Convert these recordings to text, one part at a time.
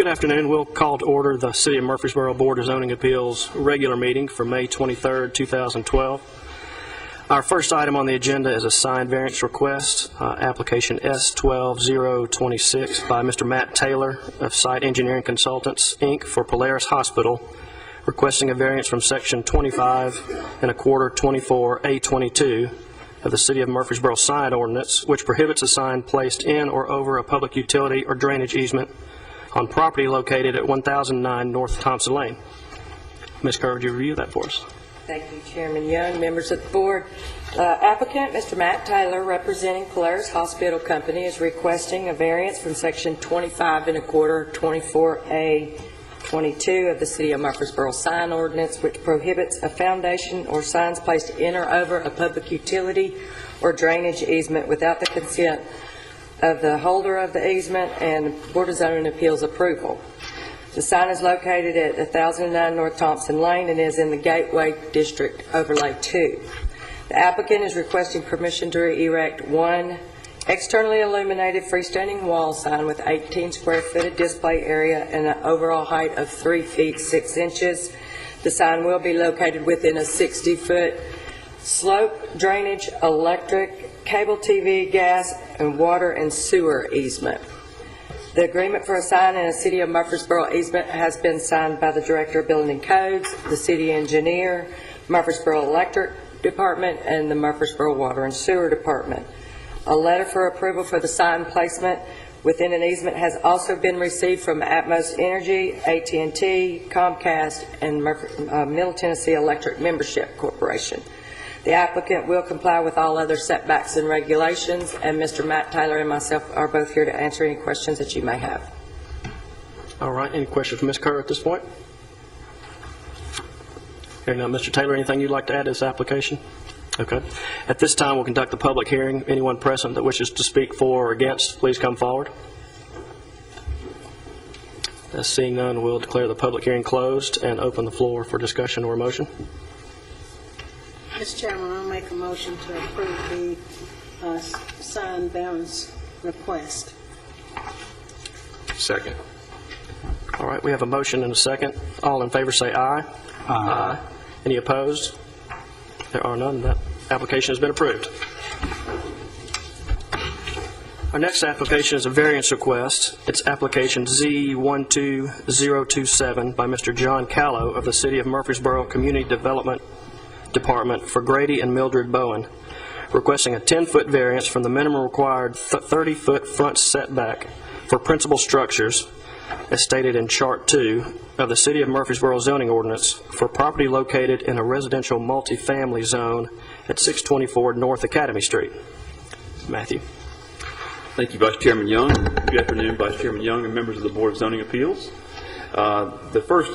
Good afternoon. We'll call to order the City of Murfreesboro Board of Zoning Appeals regular meeting for May 23rd, 2012. Our first item on the agenda is a sign variance request, application S12026 by Mr. Matt Taylor of Site Engineering Consultants, Inc. for Polaris Hospital, requesting a variance from Section 25.25/24A22 of the City of Murfreesboro sign ordinance, which prohibits a sign placed in or over a public utility or drainage easement on property located at 1009 North Thompson Lane. Ms. Kerr, would you review that for us? Thank you, Chairman Young, members of the board. Applicant, Mr. Matt Taylor, representing Polaris Hospital Company, is requesting a variance from Section 25.25/24A22 of the City of Murfreesboro sign ordinance, which prohibits a foundation or signs placed in or over a public utility or drainage easement without the consent of the holder of the easement and Board of Zoning Appeals approval. The sign is located at 1009 North Thompson Lane and is in the Gateway District Overlay 2. The applicant is requesting permission to erect one externally illuminated freestanding wall sign with 18 square foot of display area and an overall height of 3 feet 6 inches. The sign will be located within a 60-foot slope, drainage, electric, cable TV, gas, and water and sewer easement. The agreement for a sign in a City of Murfreesboro easement has been signed by the Director of Building and Codes, the City Engineer, Murfreesboro Electric Department, and the Murfreesboro Water and Sewer Department. A letter for approval for the sign placement within an easement has also been received from Atmos Energy, AT&T, Comcast, and Middle Tennessee Electric Membership Corporation. The applicant will comply with all other setbacks and regulations, and Mr. Matt Taylor and myself are both here to answer any questions that you may have. All right. Any questions for Ms. Kerr at this point? Hearing none, Mr. Taylor, anything you'd like to add to this application? Okay. At this time, we'll conduct the public hearing. Anyone present that wishes to speak for or against, please come forward. Seeing none, we'll declare the public hearing closed and open the floor for discussion or motion. Mr. Chairman, I'll make a motion to approve the sign variance request. Second. All right, we have a motion and a second. All in favor say aye. Aye. Any opposed? There are none. That application has been approved. Our next application is a variance request. It's application Z12027 by Mr. John Callow of the City of Murfreesboro Community Development Department for Grady and Mildred Bowen, requesting a 10-foot variance from the minimum required 30-foot front setback for principal structures, as stated in Chart 2 of the City of Murfreesboro zoning ordinance for property located in a residential multifamily zone at 624 North Academy Street. Matthew. Thank you, Vice Chairman Young. Good afternoon, Vice Chairman Young and members of the Board of Zoning Appeals. The first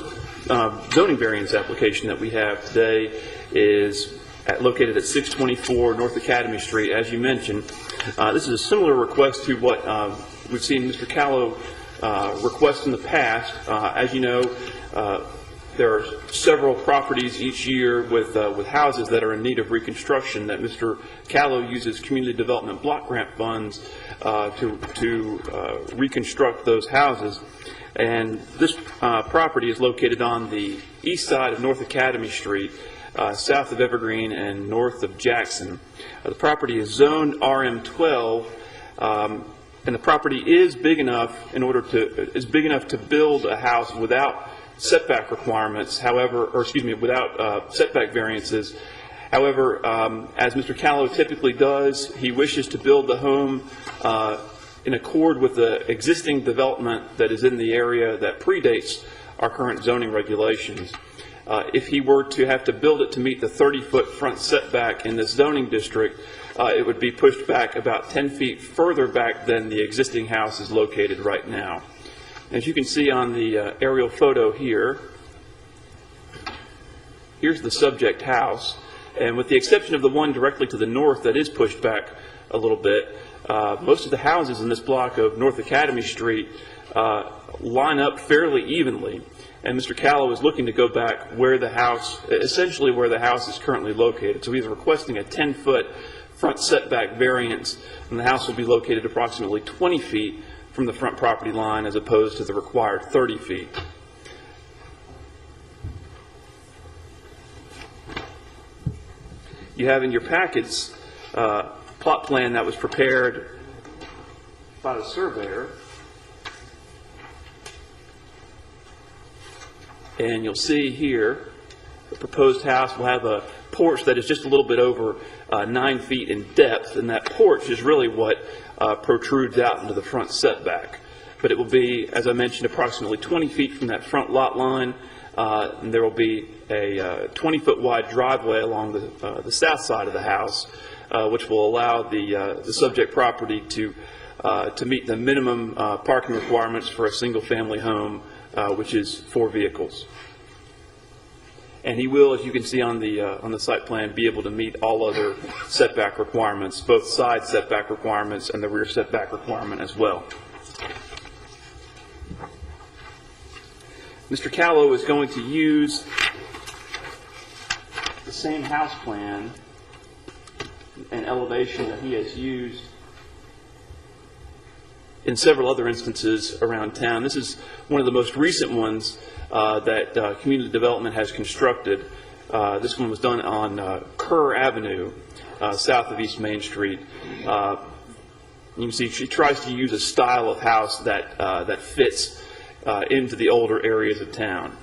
zoning variance application that we have today is located at 624 North Academy Street. As you mentioned, this is a similar request to what we've seen Mr. Callow request in the past. As you know, there are several properties each year with houses that are in need of reconstruction that Mr. Callow uses community development block grant funds to reconstruct those houses. And this property is located on the east side of North Academy Street, south of Evergreen and north of Jackson. The property is zoned RM12, and the property is big enough to build a house without setback requirements. However, without setback variances. However, as Mr. Callow typically does, he wishes to build the home in accord with the existing development that is in the area that predates our current zoning regulations. If he were to have to build it to meet the 30-foot front setback in this zoning district, it would be pushed back about 10 feet further back than the existing house is located right now. As you can see on the aerial photo here, here's the subject house. And with the exception of the one directly to the north that is pushed back a little bit, most of the houses in this block of North Academy Street line up fairly evenly. And Mr. Callow is looking to go back where the house, essentially where the house is currently located. So he's requesting a 10-foot front setback variance, and the house will be located approximately 20 feet from the front property line as opposed to the required 30 feet. You have in your packets plot plan that was prepared by the surveyor. And you'll see here the proposed house will have a porch that is just a little bit over 9 feet in depth, and that porch is really what protrudes out into the front setback. But it will be, as I mentioned, approximately 20 feet from that front lot line, and there will be a 20-foot wide driveway along the south side of the house, which will allow the subject property to meet the minimum parking requirements for a single-family home, which is 4 vehicles. And he will, as you can see on the site plan, be able to meet all other setback requirements, both side setback requirements and the rear setback requirement as well. Mr. Callow is going to use the same house plan and elevation that he has used in several other instances around town. This is one of the most recent ones that community development has constructed. This one was done on Kerr Avenue, south of East Main Street. You can see she tries to use a style of house that fits into the older areas of town.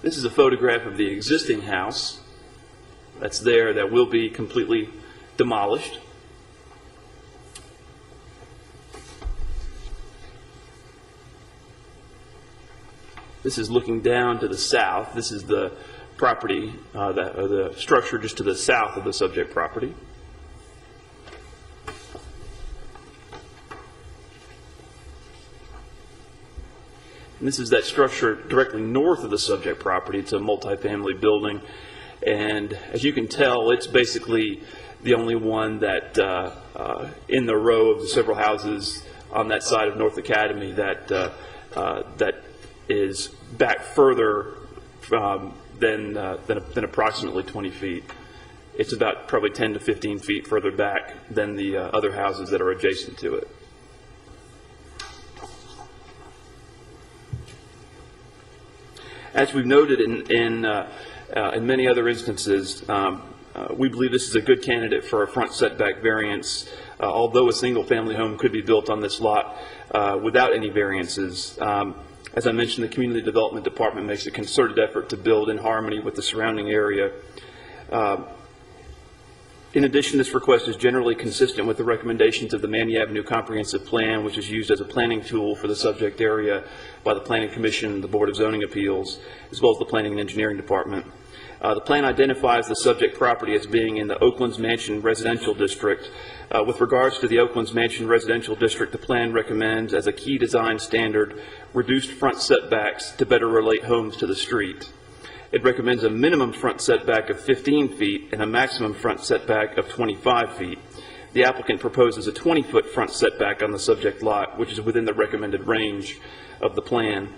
This is a photograph of the existing house that's there that will be completely demolished. This is looking down to the south. This is the property, the structure just to the south of the subject property. And this is that structure directly north of the subject property. It's a multifamily building. And as you can tell, it's basically the only one that in the row of the several houses on that side of North Academy that is back further than approximately 20 feet. It's about probably 10 to 15 feet further back than the other houses that are adjacent to it. As we've noted in many other instances, we believe this is a good candidate for a front setback variance, although a single-family home could be built on this lot without any variances. As I mentioned, the Community Development Department makes a concerted effort to build in harmony with the surrounding area. In addition, this request is generally consistent with the recommendations of the Manny Avenue Comprehensive Plan, which is used as a planning tool for the subject area by the Planning Commission, the Board of Zoning Appeals, as well as the Planning and Engineering Department. The plan identifies the subject property as being in the Oaklands Mansion Residential District. With regards to the Oaklands Mansion Residential District, the plan recommends as a key design standard reduced front setbacks to better relate homes to the street. It recommends a minimum front setback of 15 feet and a maximum front setback of 25 feet. The applicant proposes a 20-foot front setback on the subject lot, which is within the recommended range of the plan.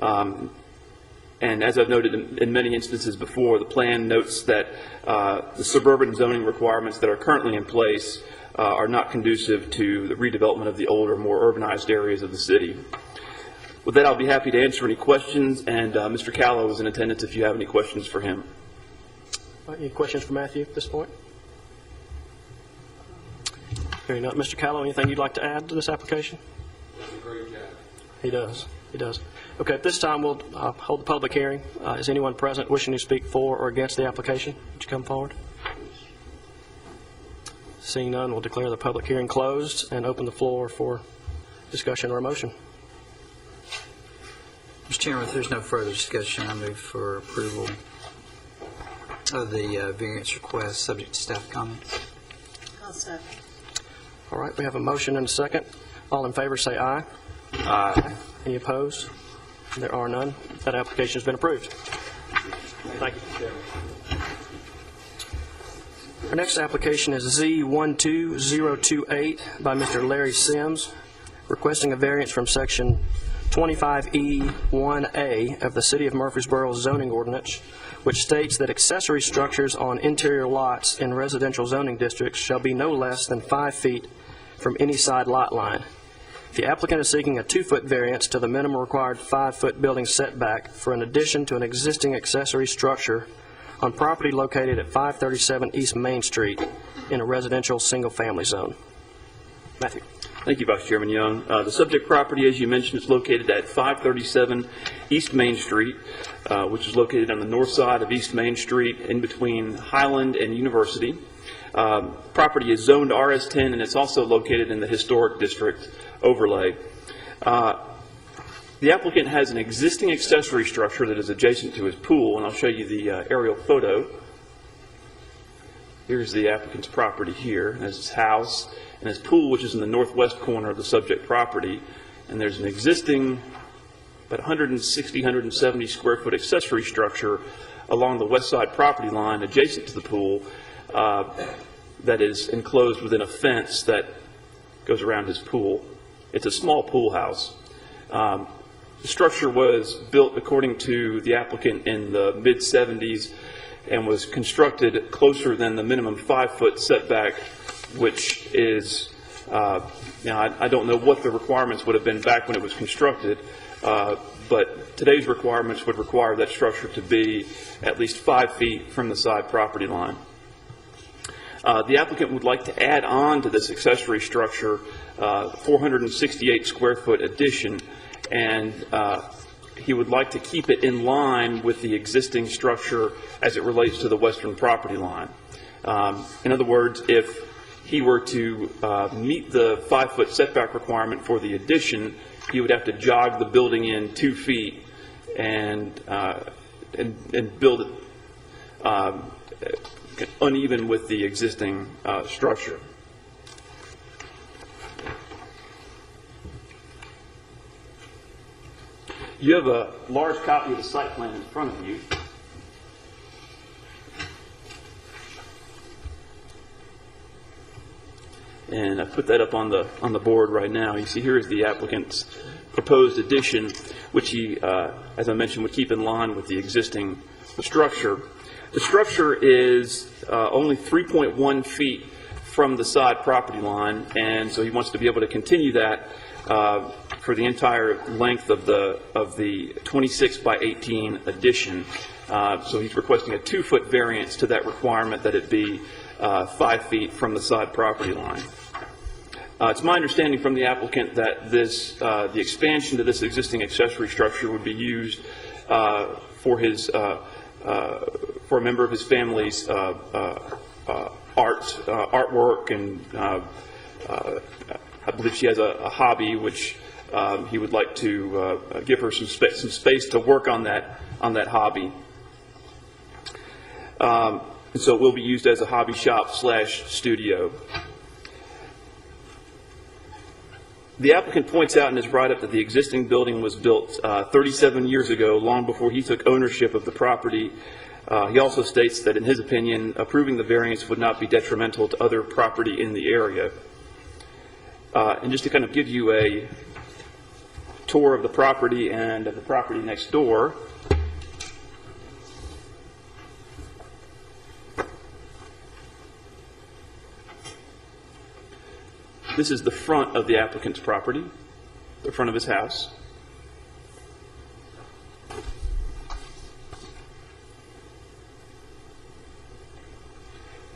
And as I've noted in many instances before, the plan notes that the suburban zoning requirements that are currently in place are not conducive to the redevelopment of the older, more urbanized areas of the city. With that, I'll be happy to answer any questions, and Mr. Callow is in attendance if you have any questions for him. Any questions for Matthew at this point? Hearing none. Mr. Callow, anything you'd like to add to this application? Does a great job. He does. He does. Okay, at this time, we'll hold the public hearing. Is anyone present wishing to speak for or against the application? Would you come forward? Seeing none, we'll declare the public hearing closed and open the floor for discussion or a motion. Mr. Chairman, if there's no further discussion, I move for approval of the variance request subject to staff comments. I'll second. All right, we have a motion and a second. All in favor say aye. Aye. Any opposed? There are none. That application has been approved. Thank you. Our next application is Z12028 by Mr. Larry Sims, requesting a variance from Section 25E1A of the City of Murfreesboro zoning ordinance which states that accessory structures on interior lots in residential zoning districts shall be no less than 5 feet from any side lot line. The applicant is seeking a 2-foot variance to the minimum required 5-foot building setback for an addition to an existing accessory structure on property located at 537 East Main Street in a residential single-family zone. Matthew. Thank you, Vice Chairman Young. The subject property, as you mentioned, is located at 537 East Main Street, which is located on the north side of East Main Street in between Highland and University. Property is zoned RS10, and it's also located in the Historic District overlay. The applicant has an existing accessory structure that is adjacent to his pool, and I'll show you the aerial photo. Here's the applicant's property here. There's his house and his pool, which is in the northwest corner of the subject property. And there's an existing about 160, 170 square foot accessory structure along the west side property line adjacent to the pool that is enclosed within a fence that goes around his pool. It's a small pool house. The structure was built according to the applicant in the mid-70s and was constructed closer than the minimum 5-foot setback, which is, I don't know what the requirements would have been back when it was constructed, but today's requirements would require that structure to be at least 5 feet from the side property line. The applicant would like to add on to this accessory structure 468 square foot addition, and he would like to keep it in line with the existing structure as it relates to the western property line. In other words, if he were to meet the 5-foot setback requirement for the addition, he would have to jog the building in 2 feet and build it uneven with the existing structure. You have a large copy of the site plan in front of you. And I put that up on the board right now. You see here is the applicant's proposed addition, which he, as I mentioned, would keep in line with the existing structure. The structure is only 3.1 feet from the side property line, and so he wants to be able to continue that for the entire length of the 26 by 18 addition. So he's requesting a 2-foot variance to that requirement that it be 5 feet from the side property line. It's my understanding from the applicant that this, the expansion to this existing accessory structure would be used for his, for a member of his family's artwork, and I believe she has a hobby which he would like to give her some space to work on that hobby. And so it will be used as a hobby shop / studio. The applicant points out in his write-up that the existing building was built 37 years ago, long before he took ownership of the property. He also states that, in his opinion, approving the variance would not be detrimental to other property in the area. And just to kind of give you a tour of the property and of the property next door, this is the front of the applicant's property, the front of his house.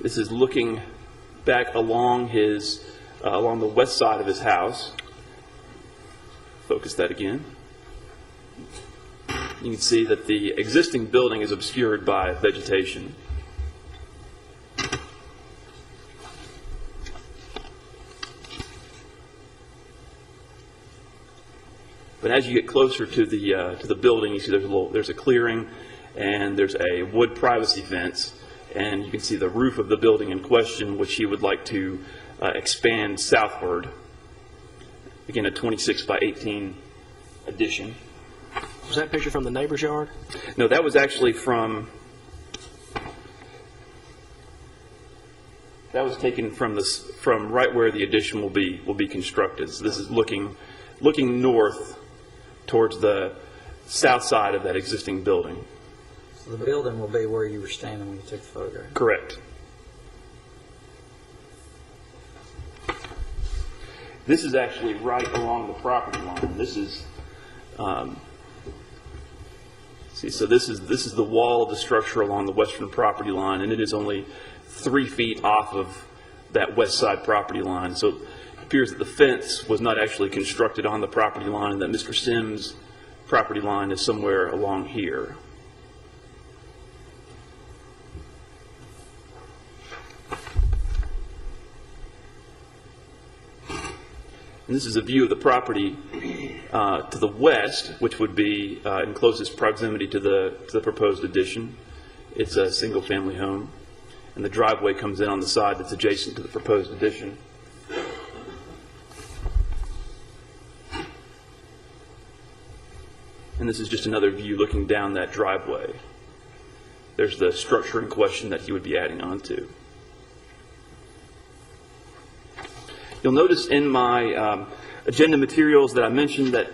This is looking back along his, along the west side of his house. Focus that again. You can see that the existing building is obscured by vegetation. But as you get closer to the building, you see there's a clearing, and there's a wood privacy fence, and you can see the roof of the building in question, which he would like to expand southward. Again, a 26 by 18 addition. Was that picture from the neighbor's yard? No, that was actually from. That was taken from right where the addition will be constructed. So this is looking north towards the south side of that existing building. The building will be where you were standing when you took the photograph. Correct. This is actually right along the property line. This is, so this is the wall of the structure along the western property line, and it is only 3 feet off of that west side property line. So it appears that the fence was not actually constructed on the property line, and that Mr. Sims' property line is somewhere along here. And this is a view of the property to the west, which would be in closest proximity to the proposed addition. It's a single-family home, and the driveway comes in on the side that's adjacent to the proposed addition. And this is just another view looking down that driveway. There's the structure in question that he would be adding on to. You'll notice in my agenda materials that I mentioned that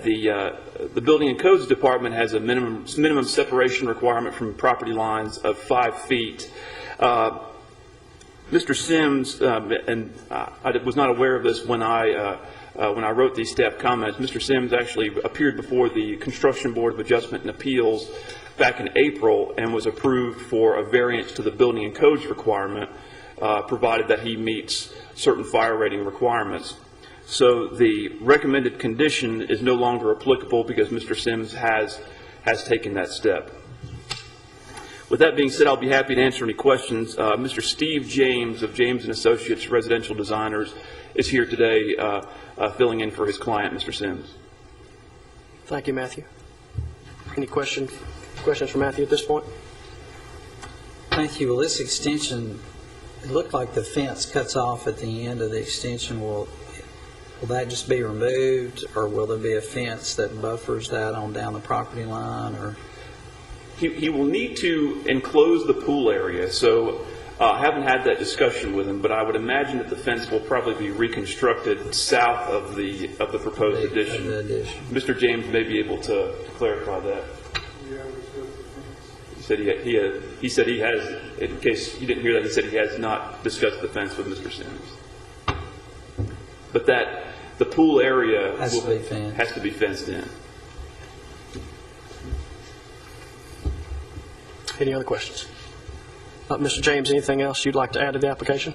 the Building and Codes Department has a minimum separation requirement from property lines of 5 feet. Mr. Sims, and I was not aware of this when I wrote these staff comments. Mr. Sims actually appeared before the Construction Board of Adjustment and Appeals back in April and was approved for a variance to the Building and Codes requirement, provided that he meets certain fire rating requirements. So the recommended condition is no longer applicable because Mr. Sims has taken that step. With that being said, I'll be happy to answer any questions. Mr. Steve James of James & Associates Residential Designers is here today filling in for his client, Mr. Sims. Thank you, Matthew. Any questions for Matthew at this point? Thank you. Well, this extension, it looked like the fence cuts off at the end of the extension. Will that just be removed, or will there be a fence that buffers that on down the property line? Or he will need to enclose the pool area. So I haven't had that discussion with him, but I would imagine that the fence will probably be reconstructed south of the proposed addition. Mr. James may be able to clarify that. He said he has, in case you didn't hear that, he said he has not discussed the fence with Mr. Sims. But that the pool area has to be fenced in. Any other questions? Mr. James, anything else you'd like to add to the application?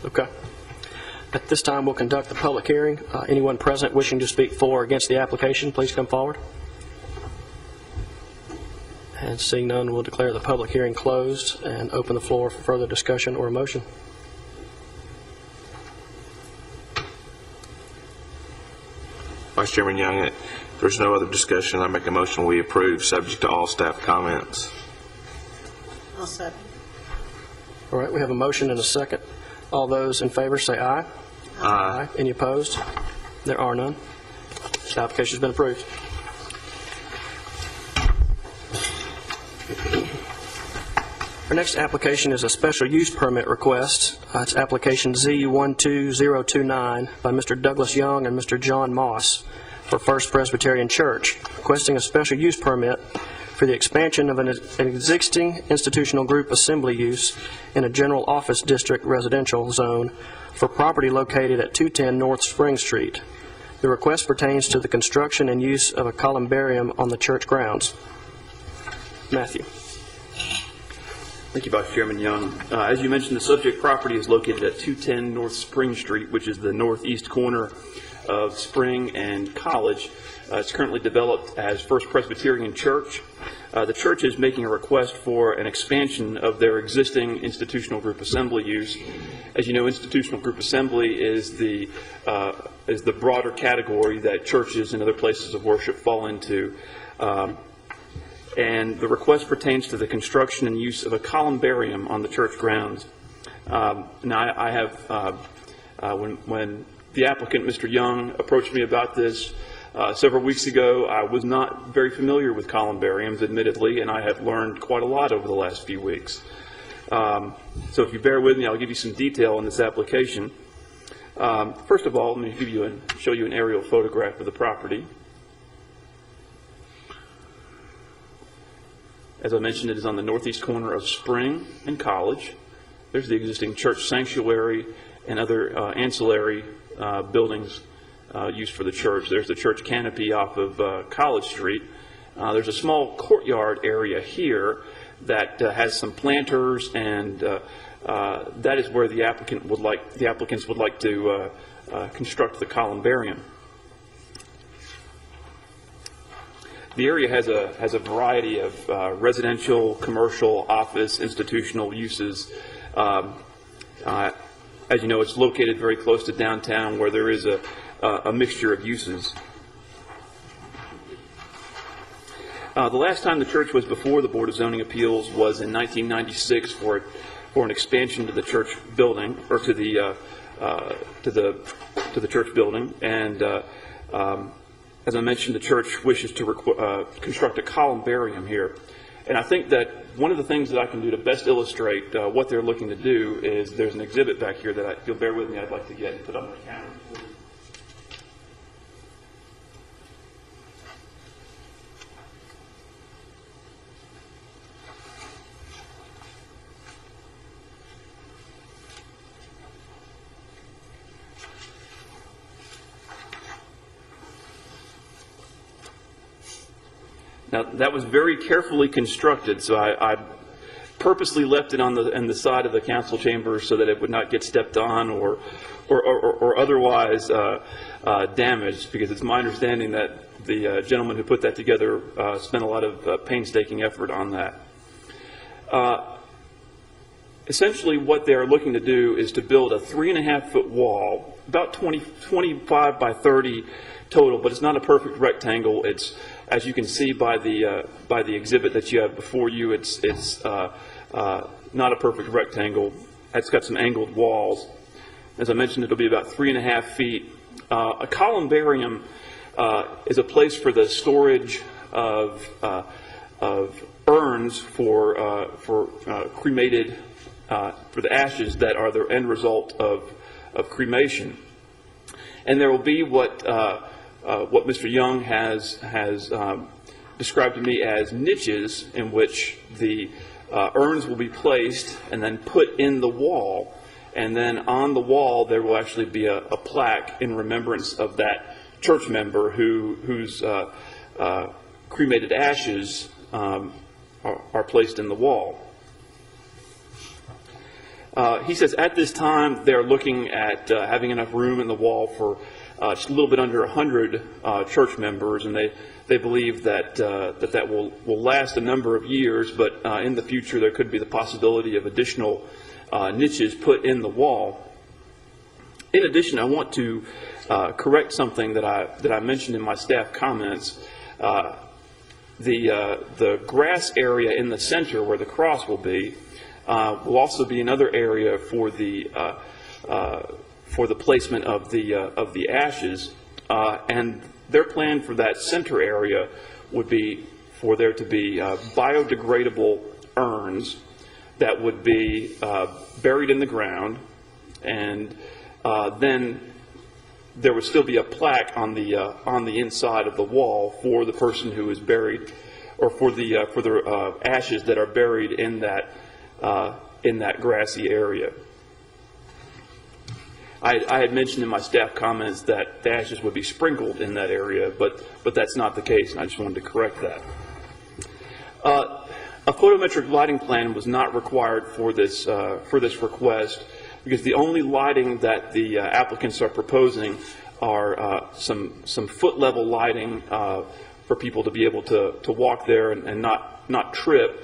Okay. At this time, we'll conduct the public hearing. Anyone present wishing to speak for or against the application, please come forward. And seeing none, we'll declare the public hearing closed and open the floor for further discussion or a motion. Vice Chairman Young, if there's no other discussion, I make a motion we approve, subject to all staff comments. I'll second. All right, we have a motion and a second. All those in favor say aye. Aye. Any opposed? There are none. The application has been approved. Our next application is a special use permit request. It's application Z12029 by Mr. Douglas Young and Mr. John Moss for First Presbyterian Church, requesting a special use permit for the expansion of an existing institutional group assembly use in a general office district residential zone for property located at 210 North Spring Street. The request pertains to the construction and use of a columbarium on the church grounds. Matthew. Thank you, Vice Chairman Young. As you mentioned, the subject property is located at 210 North Spring Street, which is the northeast corner of Spring and College. It's currently developed as First Presbyterian Church. The church is making a request for an expansion of their existing institutional group assembly use. As you know, institutional group assembly is the broader category that churches and other places of worship fall into. And the request pertains to the construction and use of a columbarium on the church grounds. Now, I have, when the applicant, Mr. Young, approached me about this several weeks ago, I was not very familiar with columbariums, admittedly, and I have learned quite a lot over the last few weeks. So if you bear with me, I'll give you some detail on this application. First of all, let me show you an aerial photograph of the property. As I mentioned, it is on the northeast corner of Spring and College. There's the existing church sanctuary and other ancillary buildings used for the church. There's the church canopy off of College Street. There's a small courtyard area here that has some planters, and that is where the applicants would like to construct the columbarium. The area has a variety of residential, commercial, office, institutional uses. As you know, it's located very close to downtown, where there is a mixture of uses. The last time the church was before the Board of Zoning Appeals was in 1996 for an expansion to the church building, or to the church building. And as I mentioned, the church wishes to construct a columbarium here. And I think that one of the things that I can do to best illustrate what they're looking to do is there's an exhibit back here that, if you'll bear with me, I'd like to get and put on my camera. Now, that was very carefully constructed, so I purposely left it on the side of the council chambers so that it would not get stepped on or otherwise damaged, because it's my understanding that the gentleman who put that together spent a lot of painstaking effort on that. Essentially, what they're looking to do is to build a 3.5-foot wall, about 25 by 30 total, but it's not a perfect rectangle. It's, as you can see by the exhibit that you have before you, it's not a perfect rectangle. It's got some angled walls. As I mentioned, it'll be about 3.5 feet. A columbarium is a place for the storage of urns for cremated, for the ashes that are the end result of cremation. And there will be what Mr. Young has described to me as niches, in which the urns will be placed and then put in the wall, and then on the wall there will actually be a plaque in remembrance of that church member whose cremated ashes are placed in the wall. He says at this time they're looking at having enough room in the wall for just a little bit under 100 church members, and they believe that that will last a number of years, but in the future there could be the possibility of additional niches put in the wall. In addition, I want to correct something that I mentioned in my staff comments. The grass area in the center where the cross will be will also be another area for the placement of the ashes, and their plan for that center area would be for there to be biodegradable urns that would be buried in the ground, and then there would still be a plaque on the inside of the wall for the person who is buried, or for the ashes that are buried in that grassy area. I had mentioned in my staff comments that the ashes would be sprinkled in that area, but that's not the case, and I just wanted to correct that. A photometric lighting plan was not required for this request, because the only lighting that the applicants are proposing are some foot-level lighting for people to be able to walk there and not trip.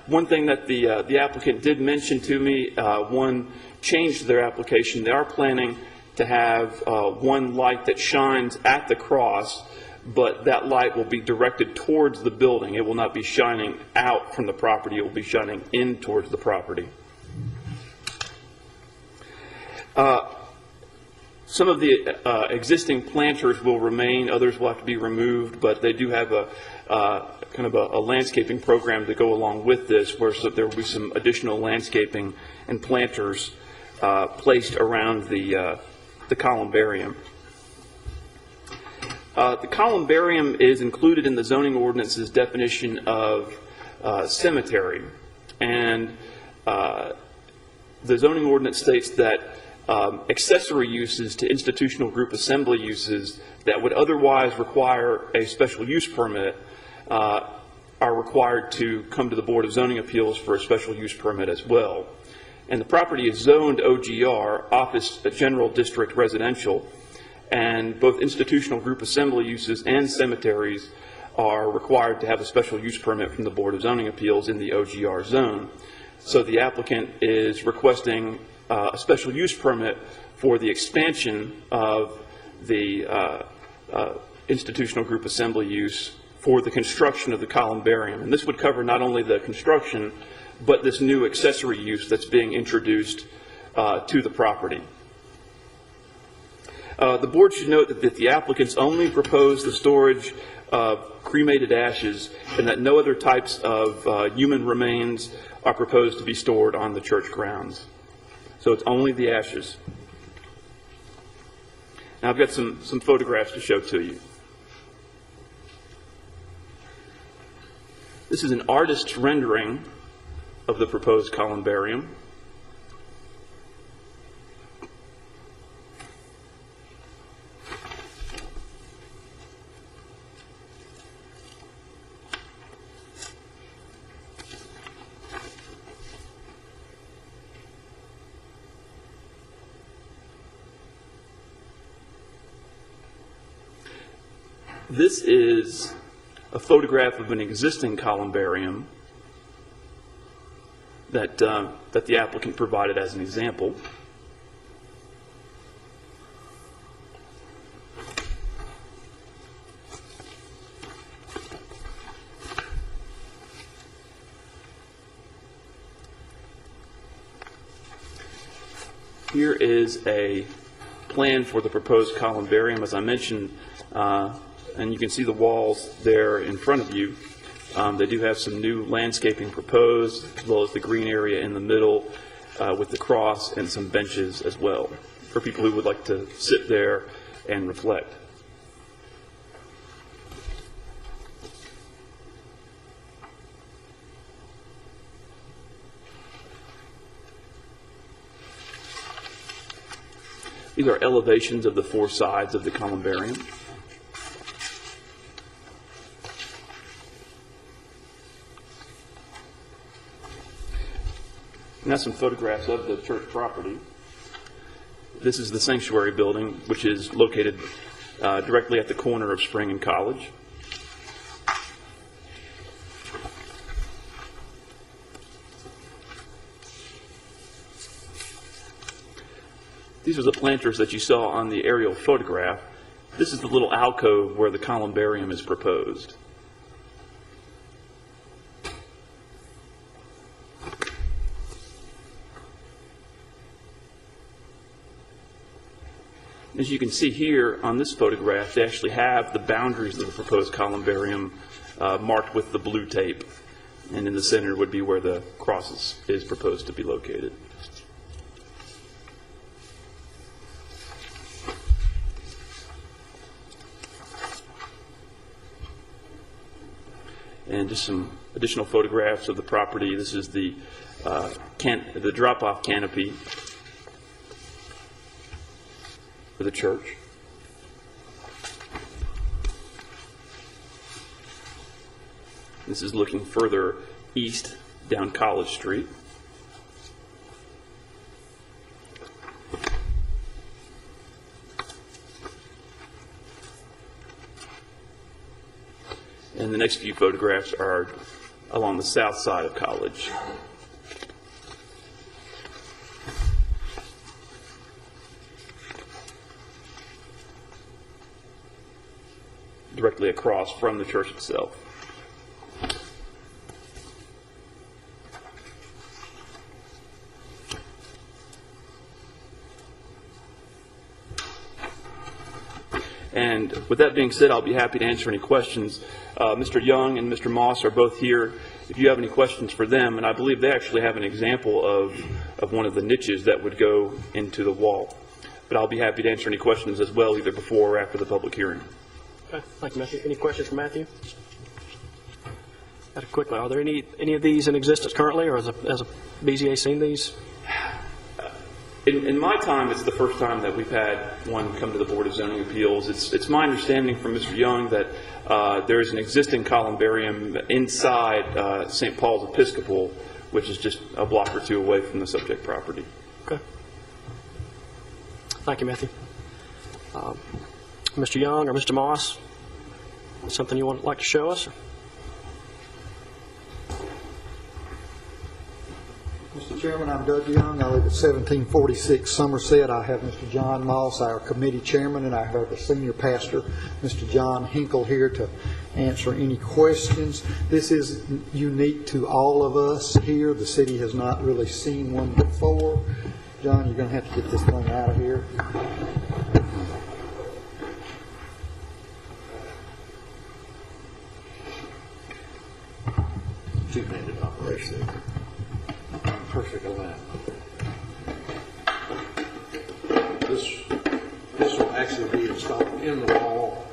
One thing that the applicant did mention to me, one change to their application, they are planning to have one light that shines at the cross, but that light will be directed towards the building. It will not be shining out from the property. It will be shining in towards the property. Some of the existing planters will remain. Others will have to be removed, but they do have a kind of a landscaping program to go along with this, where there will be some additional landscaping and planters placed around the columbarium. The columbarium is included in the zoning ordinance's definition of cemetery. And the zoning ordinance states that accessory uses to institutional group assembly uses that would otherwise require a special use permit are required to come to the Board of Zoning Appeals for a special use permit as well. And the property is zoned OGR, Office General District Residential, and both institutional group assembly uses and cemeteries are required to have a special use permit from the Board of Zoning Appeals in the OGR zone. So the applicant is requesting a special use permit for the expansion of the institutional group assembly use for the construction of the columbarium. And this would cover not only the construction, but this new accessory use that's being introduced to the property. The board should note that the applicants only propose the storage of cremated ashes and that no other types of human remains are proposed to be stored on the church grounds. So it's only the ashes. Now I've got some photographs to show to you. This is an artist's rendering of the proposed columbarium. This is a photograph of an existing columbarium that the applicant provided as an example. Here is a plan for the proposed columbarium. As I mentioned, and you can see the walls there in front of you. They do have some new landscaping proposed, as well as the green area in the middle with the cross and some benches as well for people who would like to sit there and reflect. These are elevations of the four sides of the columbarium. Now some photographs of the church property. This is the sanctuary building, which is located directly at the corner of Spring and College. These are the planters that you saw on the aerial photograph. This is the little alcove where the columbarium is proposed. As you can see here on this photograph, they actually have the boundaries of the proposed columbarium marked with the blue tape. And in the center would be where the cross is proposed to be located. And just some additional photographs of the property. This is the drop-off canopy for the church. This is looking further east down College Street. And the next few photographs are along the south side of College. Directly across from the church itself. And with that being said, I'll be happy to answer any questions. Mr. Young and Mr. Moss are both here. If you have any questions for them, and I believe they actually have an example of one of the niches that would go into the wall. But I'll be happy to answer any questions as well, either before or after the public hearing. Okay, thank you, Matthew. Any questions for Matthew? Quickly, are there any of these in existence currently, or has a BZA seen these? In my time, it's the first time that we've had one come to the Board of Zoning Appeals. It's my understanding from Mr. Young that there is an existing columbarium inside St. Paul's Episcopal, which is just a block or two away from the subject property. Okay. Thank you, Matthew. Mr. Young or Mr. Moss, something you would like to show us? Mr. Chairman, I'm Doug Young. I live at 1746 Somerset. I have Mr. John Moss, our committee chairman, and I have the senior pastor, Mr. John Hinkle, here to answer any questions. This is unique to all of us here. The city has not really seen one before. John, you're going to have to get this thing out of here. Two-handed operation. Perfect alignment. This will actually be installed in the wall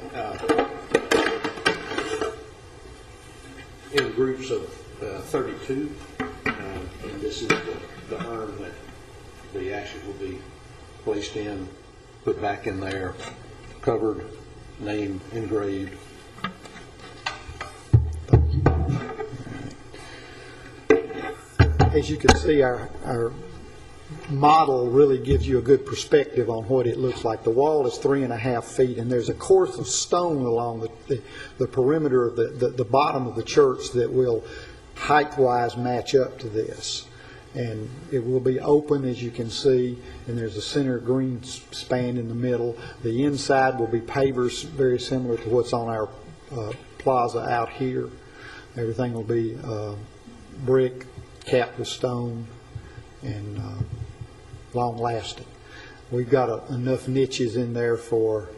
in groups of 32, and this is the urn that the ashes will be placed in, put back in there, covered, name engraved. As you can see, our model really gives you a good perspective on what it looks like. The wall is 3.5 feet, and there's a course of stone along the perimeter of the bottom of the church that will height-wise match up to this. And it will be open, as you can see, and there's a center green span in the middle. The inside will be pavers, very similar to what's on our plaza out here. Everything will be brick, capped with stone, and long-lasting. We've got enough niches in there for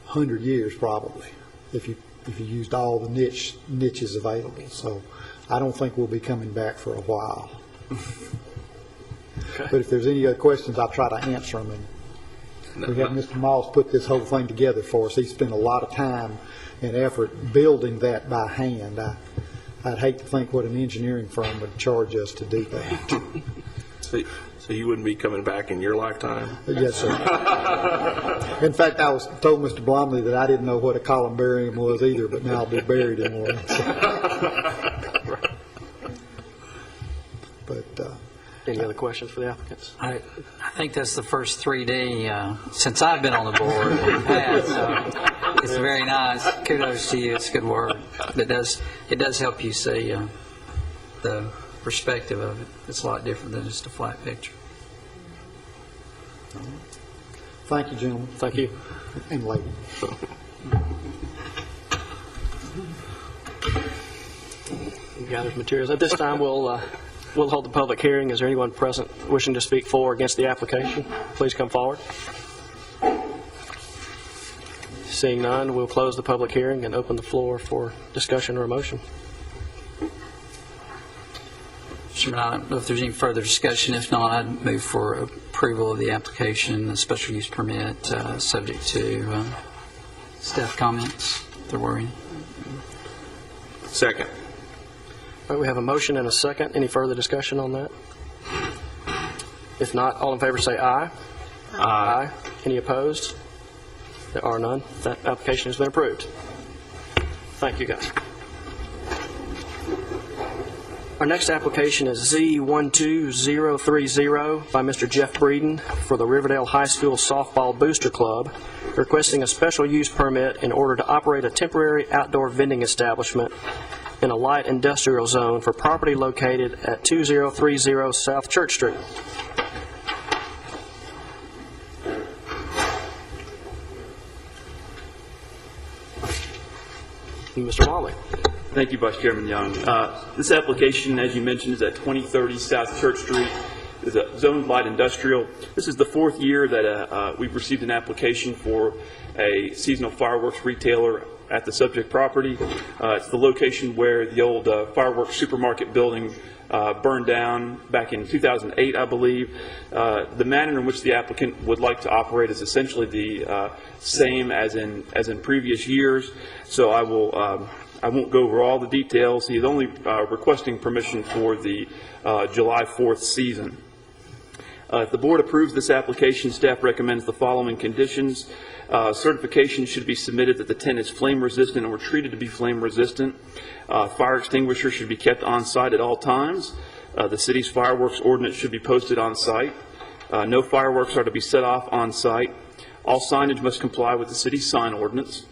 100 years, probably, if you used all the niches available. So I don't think we'll be coming back for a while. Okay. But if there's any other questions, I'll try to answer them. And we have Mr. Moss put this whole thing together for us. He spent a lot of time and effort building that by hand. I'd hate to think what an engineering firm would charge us to do that. So you wouldn't be coming back in your lifetime? Yes, sir. In fact, I told Mr. Blomley that I didn't know what a columbarium was either, but now I'll be buried in one. So. But any other questions for the applicants? I think that's the first 3D since I've been on the board. So it's very nice. Kudos to you. It's good work. It does help you see the perspective of it. It's a lot different than just a flat picture. thank you, gentlemen. Thank you. And lady. Gathered materials. At this time, we'll hold the public hearing. Is there anyone present wishing to speak for or against the application? Please come forward. Seeing none, we'll close the public hearing and open the floor for discussion or a motion. Chairman, I don't know if there's any further discussion. If not, I'd move for approval of the application, the special use permit, subject to staff comments, if there were any. Second. All right, we have a motion and a second. Any further discussion on that? If not, all in favor say aye. Aye. Any opposed? There are none. That application has been approved. Thank you, guys. Our next application is Z12030 by Mr. Jeff Breeden for the Riverdale High School Softball Booster Club, requesting a special use permit in order to operate a temporary outdoor vending establishment in a light industrial zone for property located at 2030 South Church Street. Mr. Wally. Thank you, Vice Chairman Young. This application, as you mentioned, is at 2030 South Church Street. It's a zoned light industrial. This is the fourth year that we've received an application for a seasonal fireworks retailer at the subject property. It's the location where the old fireworks supermarket building burned down back in 2008, I believe. The manner in which the applicant would like to operate is essentially the same as in previous years. So I won't go over all the details. He is only requesting permission for the July 4th season. If the board approves this application, staff recommends the following conditions. Certification should be submitted that the tent is flame resistant or treated to be flame resistant. Fire extinguisher should be kept on site at all times. The city's fireworks ordinance should be posted on site. No fireworks are to be set off on site. All signage must comply with the city's sign ordinance.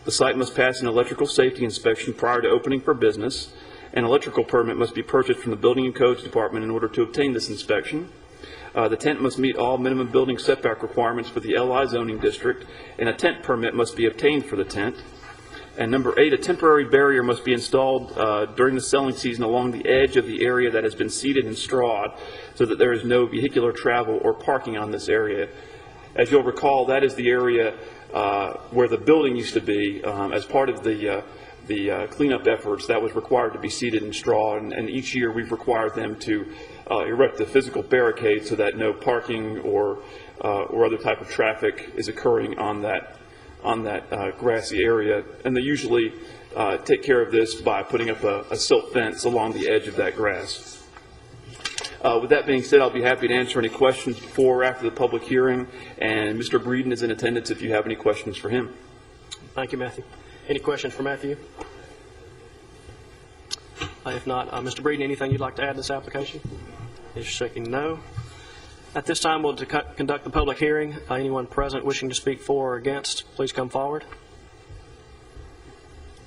The site must pass an electrical safety inspection prior to opening for business. An electrical permit must be purchased from the Building and Codes Department in order to obtain this inspection. The tent must meet all minimum building setback requirements for the LI zoning district, and a tent permit must be obtained for the tent. And number 8, a temporary barrier must be installed during the selling season along the edge of the area that has been seeded and strawed so that there is no vehicular travel or parking on this area. As you'll recall, that is the area where the building used to be. As part of the cleanup efforts, that was required to be seeded in straw, and each year we've required them to erect a physical barricade so that no parking or other type of traffic is occurring on that grassy area. And they usually take care of this by putting up a silt fence along the edge of that grass. With that being said, I'll be happy to answer any questions before or after the public hearing, and Mr. Breeden is in attendance if you have any questions for him. Thank you, Matthew. Any questions for Matthew? If not, Mr. Breeden, anything you'd like to add to this application? He's shaking no. At this time, we'll conduct the public hearing. Anyone present wishing to speak for or against, please come forward.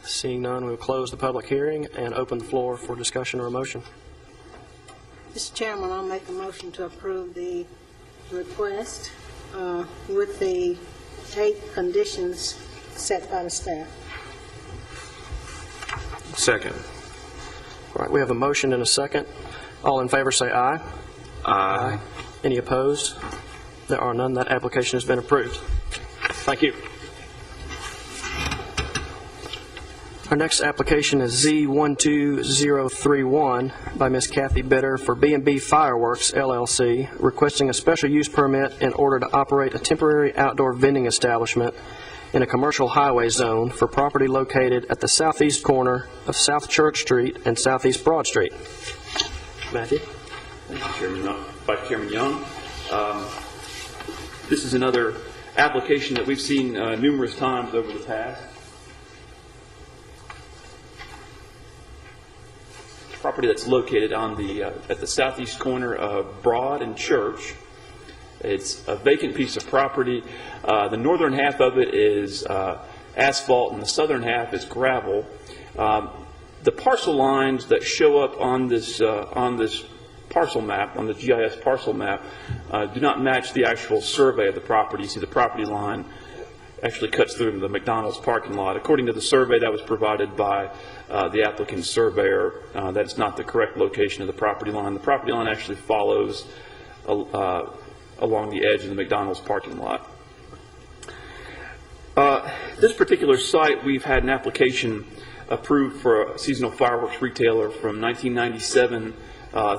Seeing none, we'll close the public hearing and open the floor for discussion or a motion. Mr. Chairman, I'll make a motion to approve the request with the 8 conditions set by the staff. Second. All right, we have a motion and a second. All in favor say aye. Aye. Any opposed? There are none. That application has been approved. Thank you. Our next application is Z12031 by Ms. Kathy Bitter for B&B Fireworks, LLC, requesting a special use permit in order to operate a temporary outdoor vending establishment in a commercial highway zone for property located at the southeast corner of South Church Street and Southeast Broad Street. Matthew? Thank you, Chairman. Vice Chairman Young. This is another application that we've seen numerous times over the past. Property that's located on at the southeast corner of Broad and Church. It's a vacant piece of property. The northern half of it is asphalt, and the southern half is gravel. The parcel lines that show up on this parcel map, on the GIS parcel map, do not match the actual survey of the property. You see the property line actually cuts through the McDonald's parking lot. According to the survey that was provided by the applicant's surveyor, that is not the correct location of the property line. The property line actually follows along the edge of the McDonald's parking lot. This particular site, we've had an application approved for a seasonal fireworks retailer from 1997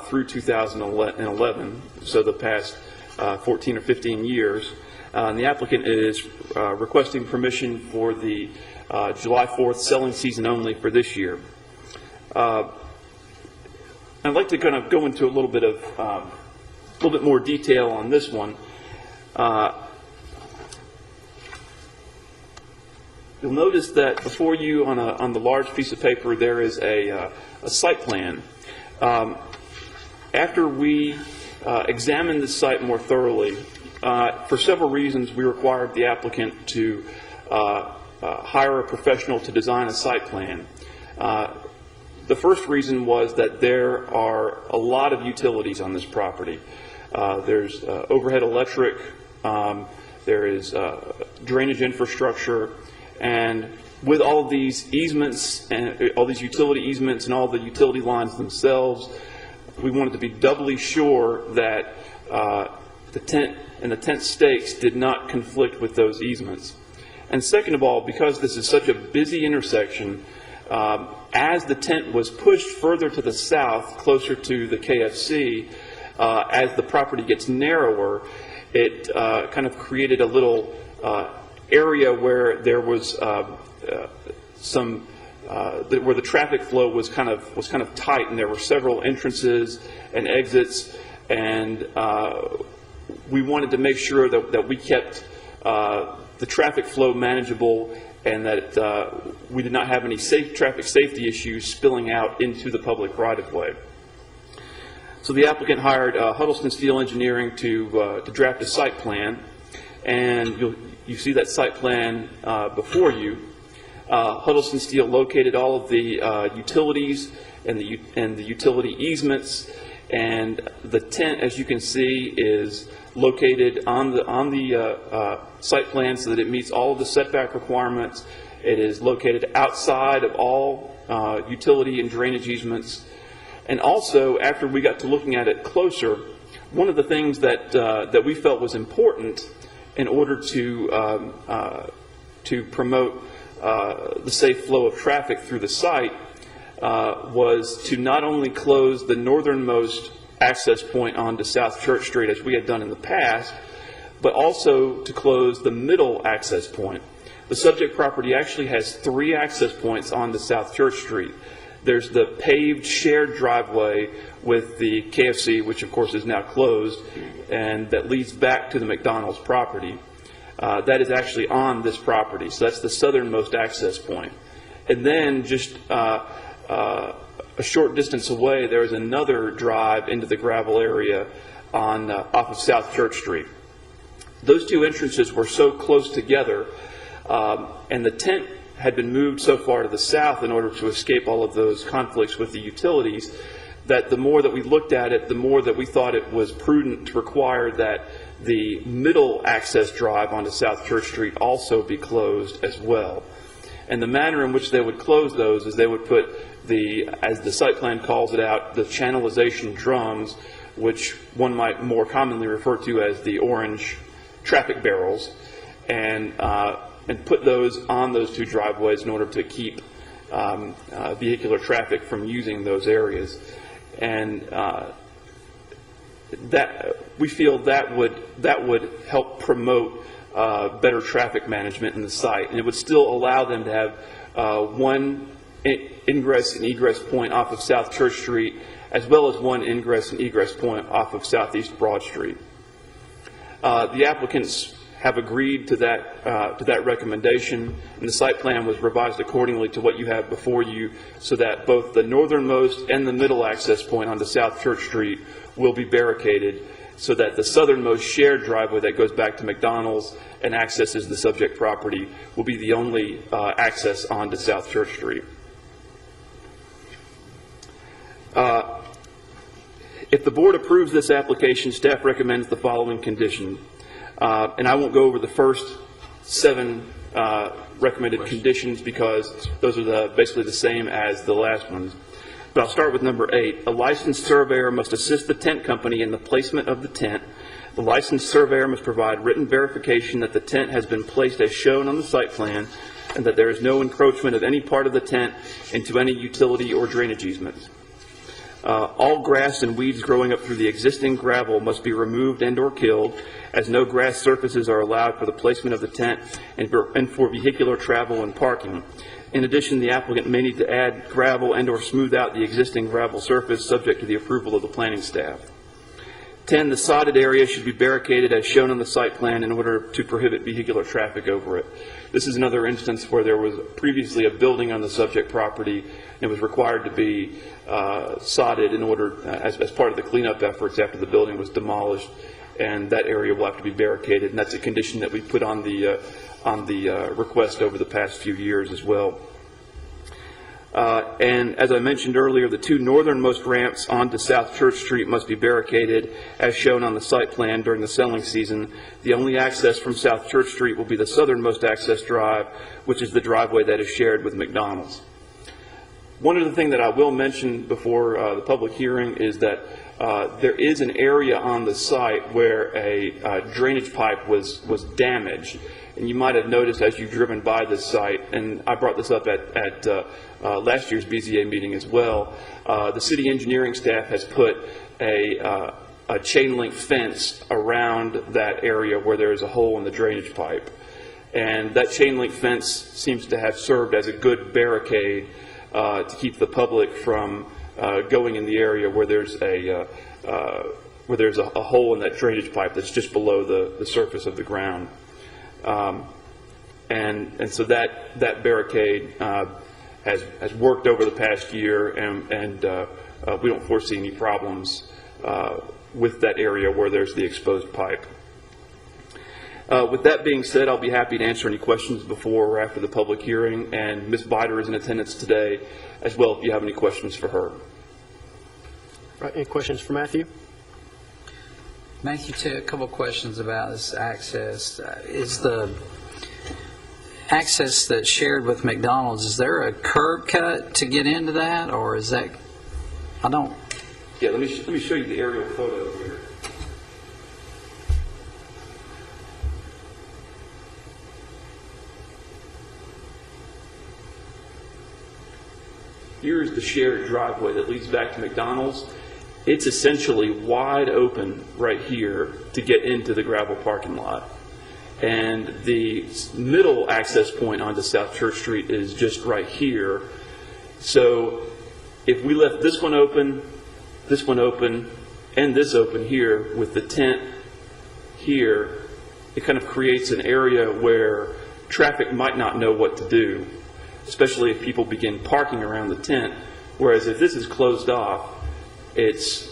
through 2011, so the past 14 or 15 years. And the applicant is requesting permission for the July 4th selling season only for this year. I'd like to kind of go into a little bit more detail on this one. You'll notice that before you on the large piece of paper there is a site plan. After we examined the site more thoroughly, for several reasons we required the applicant to hire a professional to design a site plan. The first reason was that there are a lot of utilities on this property. There's overhead electric, there is drainage infrastructure, and with all of these easements and all these utility easements and all the utility lines themselves, we wanted to be doubly sure that the tent and the tent stakes did not conflict with those easements. And second of all, because this is such a busy intersection, as the tent was pushed further to the south, closer to the KFC, as the property gets narrower, it kind of created a little area where there was where the traffic flow was kind of tight, and there were several entrances and exits, and we wanted to make sure that we kept the traffic flow manageable, and that we did not have any traffic safety issues spilling out into the public right-of-way. So the applicant hired Huddleston Steel Engineering to draft a site plan, and you see that site plan before you. Huddleston Steel located all of the utilities and the utility easements, and the tent, as you can see, is located on the site plan so that it meets all of the setback requirements. It is located outside of all utility and drainage easements. And also, after we got to looking at it closer, one of the things that we felt was important in order to promote the safe flow of traffic through the site was to not only close the northernmost access point onto South Church Street, as we had done in the past, but also to close the middle access point. The subject property actually has 3 access points onto South Church Street. There's the paved shared driveway with the KFC, which of course is now closed, and that leads back to the McDonald's property. That is actually on this property, so that's the southernmost access point. And then just a short distance away, there is another drive into the gravel area off of South Church Street. Those 2 entrances were so close together, and the tent had been moved so far to the south in order to escape all of those conflicts with the utilities, that the more that we looked at it, the more that we thought it was prudent to require that the middle access drive onto South Church Street also be closed as well. And the manner in which they would close those is they would put as the site plan calls it out, the channelization drums, which one might more commonly refer to as the orange traffic barrels, and put those on those 2 driveways in order to keep vehicular traffic from using those areas. And that we feel that would help promote better traffic management in the site, and it would still allow them to have one ingress and egress point off of South Church Street, as well as one ingress and egress point off of Southeast Broad Street. The applicants have agreed to that recommendation, and the site plan was revised accordingly to what you have before you, so that both the northernmost and the middle access point onto South Church Street will be barricaded, so that the southernmost shared driveway that goes back to McDonald's and accesses the subject property will be the only access onto South Church Street. If the board approves this application, staff recommends the following condition. And I won't go over the first 7 recommended conditions because those are basically the same as the last ones. But I'll start with number 8. A licensed surveyor must assist the tent company in the placement of the tent. The licensed surveyor must provide written verification that the tent has been placed as shown on the site plan and that there is no encroachment of any part of the tent into any utility or drainage easements. All grass and weeds growing up through the existing gravel must be removed and/or killed, as no grass surfaces are allowed for the placement of the tent and for vehicular travel and parking. In addition, the applicant may need to add gravel and/or smooth out the existing gravel surface, subject to the approval of the planning staff. 10, the sodded area should be barricaded as shown on the site plan in order to prohibit vehicular traffic over it. This is another instance where there was previously a building on the subject property and it was required to be sodded in order, as part of the cleanup efforts after the building was demolished, and that area will have to be barricaded, and that's a condition that we put on the request over the past few years as well. And as I mentioned earlier, the 2 northernmost ramps onto South Church Street must be barricaded as shown on the site plan during the selling season. The only access from South Church Street will be the southernmost access drive, which is the driveway that is shared with McDonald's. One other thing that I will mention before the public hearing is that there is an area on the site where a drainage pipe was damaged. And you might have noticed as you've driven by this site, and I brought this up at last year's BZA meeting as well, the city engineering staff has put a chain link fence around that area where there is a hole in the drainage pipe. And that chain link fence seems to have served as a good barricade to keep the public from going in the area where there's a hole in that drainage pipe that's just below the surface of the ground. And so that barricade has worked over the past year, and we don't foresee any problems with that area where there's the exposed pipe. With that being said, I'll be happy to answer any questions before or after the public hearing, and Ms. Bider is in attendance today as well if you have any questions for her. Right, any questions for Matthew? Matthew, a couple of questions about this access. Is the access that's shared with McDonald's, is there a curb cut to get into that, or is that, I don't... Yeah, let me show you the aerial photo here. Here's the shared driveway that leads back to McDonald's. It's essentially wide open right here to get into the gravel parking lot. And the middle access point onto South Church Street is just right here. So if we left this one open, and this open here with the tent here, it kind of creates an area where traffic might not know what to do, especially if people begin parking around the tent. Whereas if this is closed off, it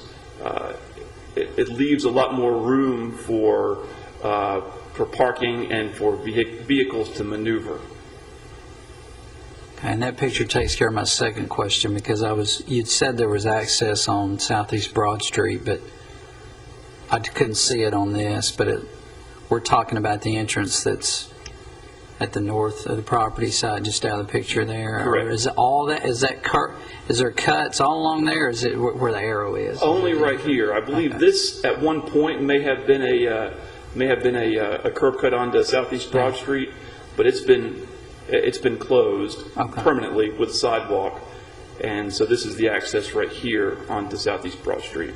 leaves a lot more room for parking and for vehicles to maneuver. And that picture takes care of my second question, because you'd said there was access on Southeast Broad Street, but I couldn't see it on this, but we're talking about the entrance that's at the north of the property side, just out of the picture there. Correct. Or is it all that? Is there cuts all along there, or is it where the arrow is? Only right here. I believe this at one point may have been a curb cut onto Southeast Broad Street, but it's been closed permanently with a sidewalk, and so this is the access right here onto Southeast Broad Street.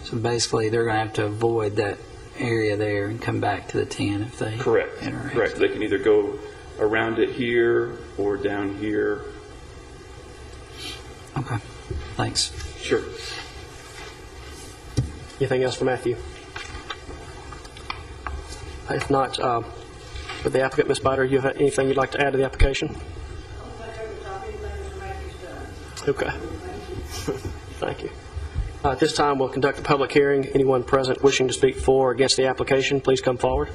So basically, they're going to have to avoid that area there and come back to the 10 if they interact. Correct. They can either go around it here or down here. Okay. Thanks. Sure. Anything else for Matthew? If not, with the applicant, Ms. Bider, you have anything you'd like to add to the application? Okay. Thank you. At this time, we'll conduct a public hearing. Anyone present wishing to speak for or against the application, please come forward.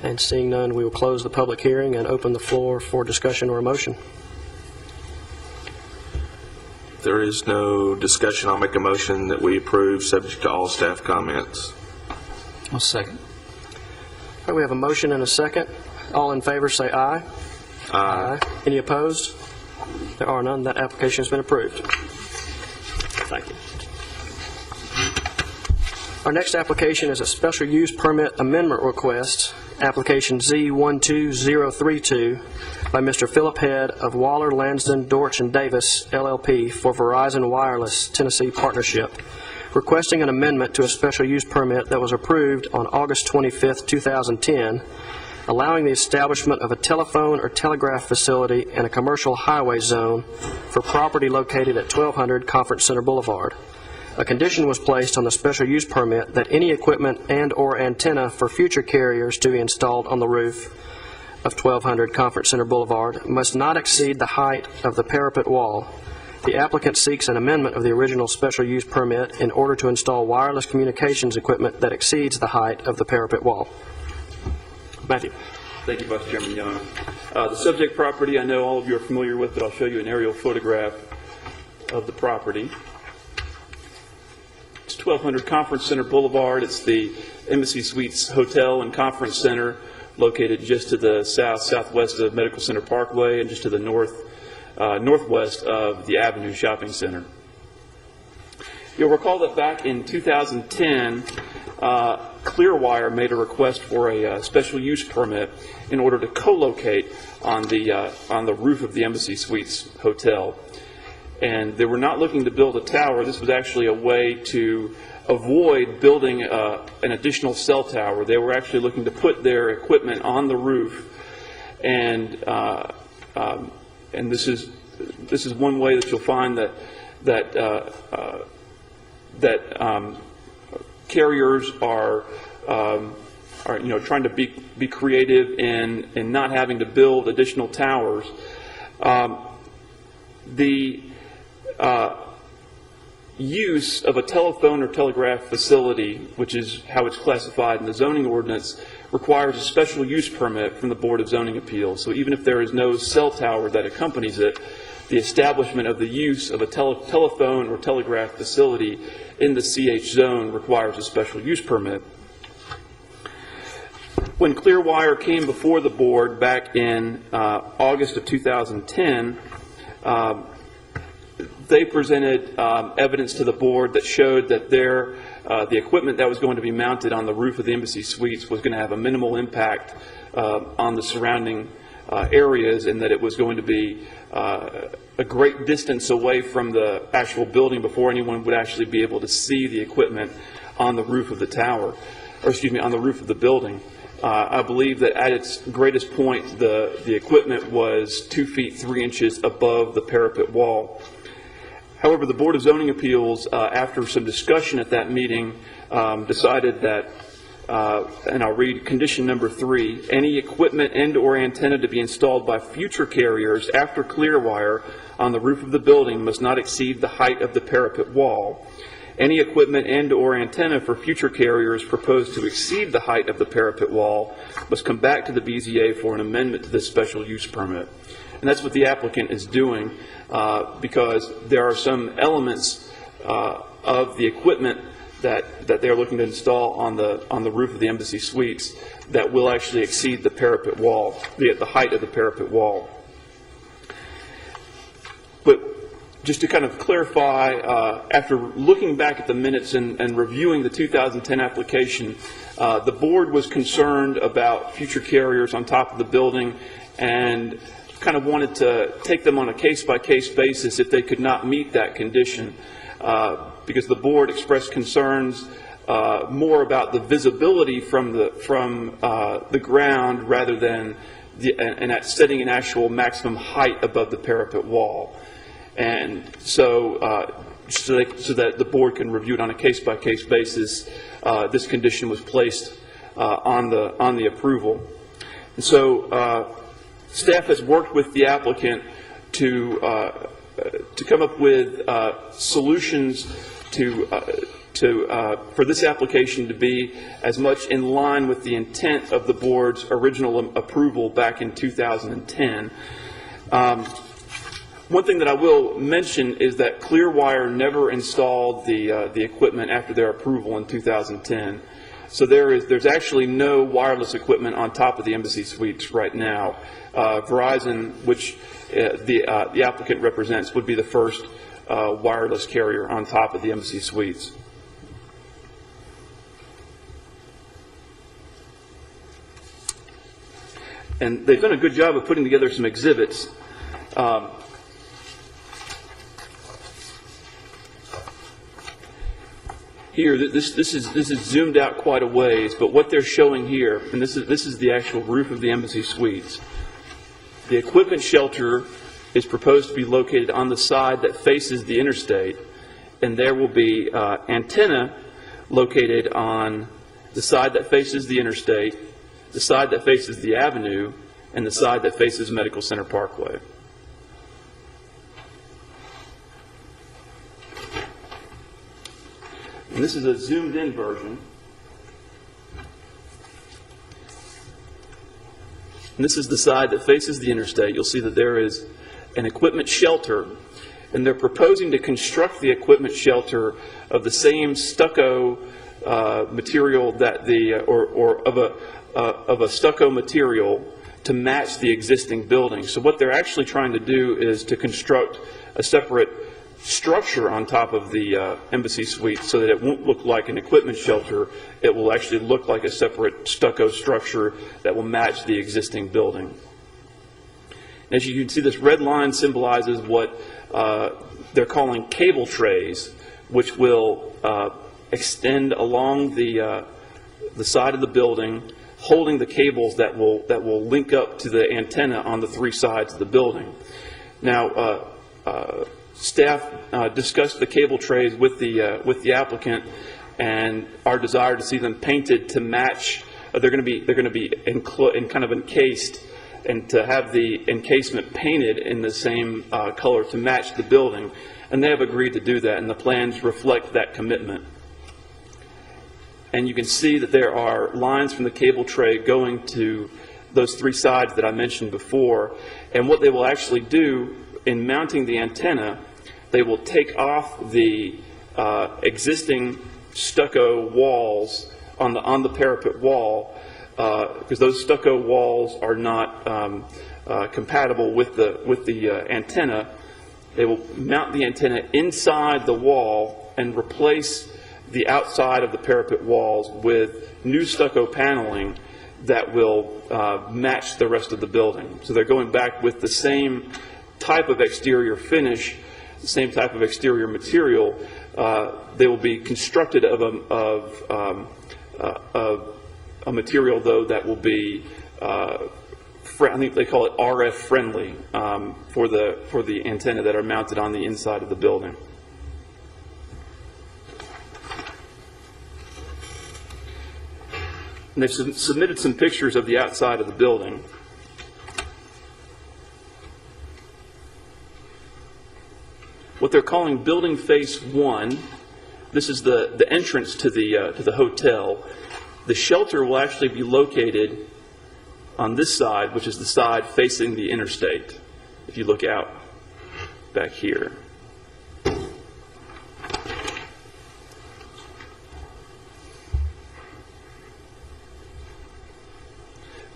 And seeing none, we will close the public hearing and open the floor for discussion or a motion. If there is no discussion, I'll make a motion that we approve, subject to all staff comments. I'll second. All right, we have a motion and a second. All in favor say aye. Aye. Any opposed? There are none. That application has been approved. Thank you. Our next application is a special use permit amendment request, application Z12032, by Mr. Philip Head of Waller, Lansden, Dortch, and Davis, LLP, for Verizon Wireless Tennessee Partnership, requesting an amendment to a special use permit that was approved on August 25, 2010, allowing the establishment of a telephone or telegraph facility in a commercial highway zone for property located at 1200 Conference Center Boulevard. A condition was placed on the special use permit that any equipment and/or antenna for future carriers to be installed on the roof of 1200 Conference Center Boulevard must not exceed the height of the parapet wall. The applicant seeks an amendment of the original special use permit in order to install wireless communications equipment that exceeds the height of the parapet wall. Matthew. Thank you, Vice Chairman Young. The subject property I know all of you are familiar with, but I'll show you an aerial photograph of the property. It's 1200 Conference Center Boulevard. It's the Embassy Suites Hotel and Conference Center, located just to the southwest of Medical Center Parkway and just to the northwest of the Avenue Shopping Center. You'll recall that back in 2010, Clearwire made a request for a special use permit in order to co-locate on the roof of the Embassy Suites Hotel. And they were not looking to build a tower. This was actually a way to avoid building an additional cell tower. They were actually looking to put their equipment on the roof, and this is one way that you'll find that carriers are trying to be creative in not having to build additional towers. The use of a telephone or telegraph facility, which is how it's classified in the zoning ordinance, requires a special use permit from the Board of Zoning Appeals. So even if there is no cell tower that accompanies it, the establishment of the use of a telephone or telegraph facility in the CH zone requires a special use permit. When Clearwire came before the board back in August of 2010, they presented evidence to the board that showed that the equipment that was going to be mounted on the roof of the Embassy Suites was going to have a minimal impact on the surrounding areas, and that it was going to be a great distance away from the actual building before anyone would actually be able to see the equipment on the roof of the tower, or excuse me, on the roof of the building. I believe that at its greatest point, the equipment was 2 feet 3 inches above the parapet wall. However, the Board of Zoning Appeals, after some discussion at that meeting, decided that, and I'll read condition number 3, any equipment and or antenna to be installed by future carriers after Clearwire on the roof of the building must not exceed the height of the parapet wall. Any equipment and or antenna for future carriers proposed to exceed the height of the parapet wall must come back to the BZA for an amendment to this special use permit. And that's what the applicant is doing, because there are some elements of the equipment that they're looking to install on the roof of the Embassy Suites that will actually exceed the parapet wall, the height of the parapet wall. But just to kind of clarify, after looking back at the minutes and reviewing the 2010 application, the board was concerned about future carriers on top of the building and kind of wanted to take them on a case-by-case basis if they could not meet that condition, because the board expressed concerns more about the visibility from the ground rather than setting an actual maximum height above the parapet wall. And so that the board can review it on a case-by-case basis, this condition was placed on the approval. And so staff has worked with the applicant to come up with solutions for this application to be as much in line with the intent of the board's original approval back in 2010. One thing that I will mention is that Clearwire never installed the equipment after their approval in 2010. So there's actually no wireless equipment on top of the Embassy Suites right now. Verizon, which the applicant represents, would be the first wireless carrier on top of the Embassy Suites. And they've done a good job of putting together some exhibits. Here, this is zoomed out quite a ways, but what they're showing here, and this is the actual roof of the Embassy Suites. The equipment shelter is proposed to be located on the side that faces the interstate, and there will be antenna located on the side that faces the interstate, the side that faces the avenue, and the side that faces Medical Center Parkway. And this is a zoomed-in version. And this is the side that faces the interstate. You'll see that there is an equipment shelter, and they're proposing to construct the equipment shelter of the same stucco material that of a stucco material to match the existing building. So what they're actually trying to do is to construct a separate structure on top of the Embassy Suite so that it won't look like an equipment shelter. It will actually look like a separate stucco structure that will match the existing building. As you can see, this red line symbolizes what they're calling cable trays, which will extend along the side of the building, holding the cables that will link up to the antenna on the three sides of the building. Now, staff discussed the cable trays with the applicant, and our desire to see them painted to match. They're going to be kind of encased, and to have the encasement painted in the same color to match the building. And they have agreed to do that, and the plans reflect that commitment. And you can see that there are lines from the cable tray going to those three sides that I mentioned before. And what they will actually do in mounting the antenna, they will take off the existing stucco walls on the parapet wall, because those stucco walls are not compatible with the antenna. They will mount the antenna inside the wall and replace the outside of the parapet walls with new stucco paneling that will match the rest of the building. So they're going back with the same type of exterior finish, the same type of exterior material. They will be constructed of a material, though, that will be I think they call it RF friendly for the antenna that are mounted on the inside of the building. And they've submitted some pictures of the outside of the building. What they're calling Building Face 1, this is the entrance to the hotel. The shelter will actually be located on this side, which is the side facing the interstate, if you look out back here.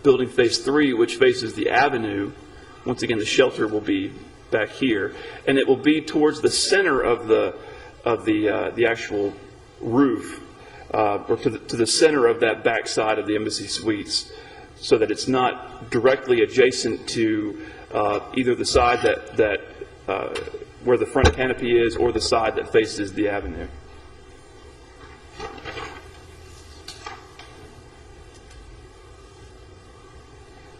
Building Face 3, which faces the avenue, once again the shelter will be back here, and it will be towards the center of the actual roof, or to the center of that back side of the Embassy Suites, so that it's not directly adjacent to either the side that where the front canopy is, or the side that faces the avenue.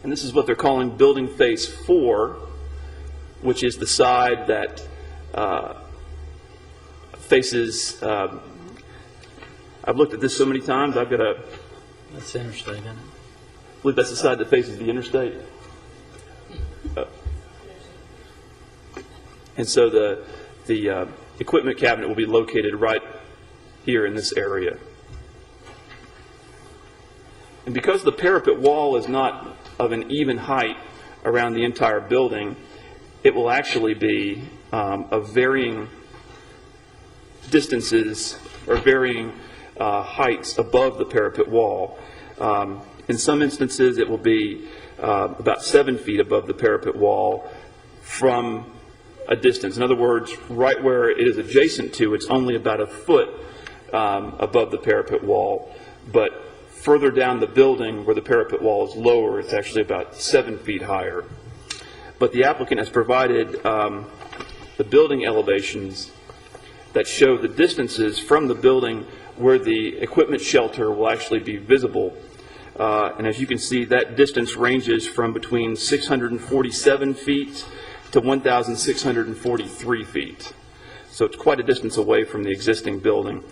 And this is what they're calling Building Face 4, which is the side that faces, I've looked at this so many times, I've got a... That's the interstate, isn't it? I believe that's the side that faces the interstate. And so the equipment cabinet will be located right here in this area. And because the parapet wall is not of an even height around the entire building, it will actually be of varying distances or varying heights above the parapet wall. In some instances, it will be about 7 feet above the parapet wall from a distance. In other words, right where it is adjacent to, it's only about a foot above the parapet wall. But further down the building, where the parapet wall is lower, it's actually about 7 feet higher. But the applicant has provided the building elevations that show the distances from the building where the equipment shelter will actually be visible. And as you can see, that distance ranges from between 647 feet to 1,643 feet. So it's quite a distance away from the existing building.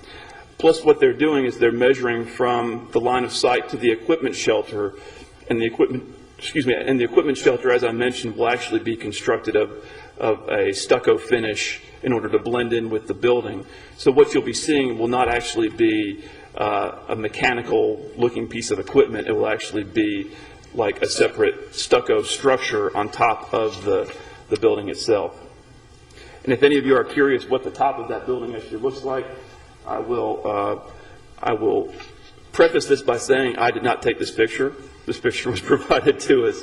Plus, what they're doing is they're measuring from the line of sight to the equipment shelter, and the equipment shelter, as I mentioned, will actually be constructed of a stucco finish in order to blend in with the building. So what you'll be seeing will not actually be a mechanical-looking piece of equipment. It will actually be like a separate stucco structure on top of the building itself. And if any of you are curious what the top of that building actually looks like, I will preface this by saying I did not take this picture. This picture was provided to us.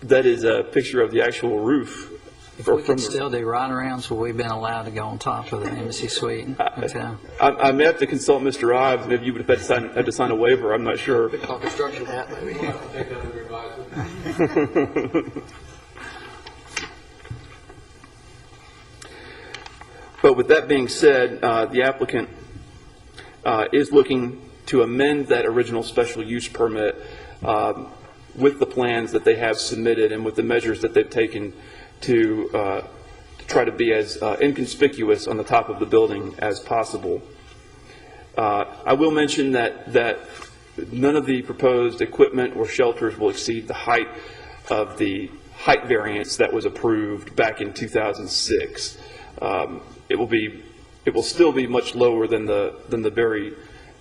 That is a picture of the actual roof If we could still do ride-arounds, well, we've been allowed to go on top of the Embassy Suite hotel. I may have to consult Mr. Ives. Maybe you would have had to sign a waiver. I'm not sure. Construction hat, maybe. But with that being said, the applicant is looking to amend that original special use permit with the plans that they have submitted and with the measures that they've taken to try to be as inconspicuous on the top of the building as possible. I will mention that none of the proposed equipment or shelters will exceed the height of the height variance that was approved back in 2006. It will still be much lower than the very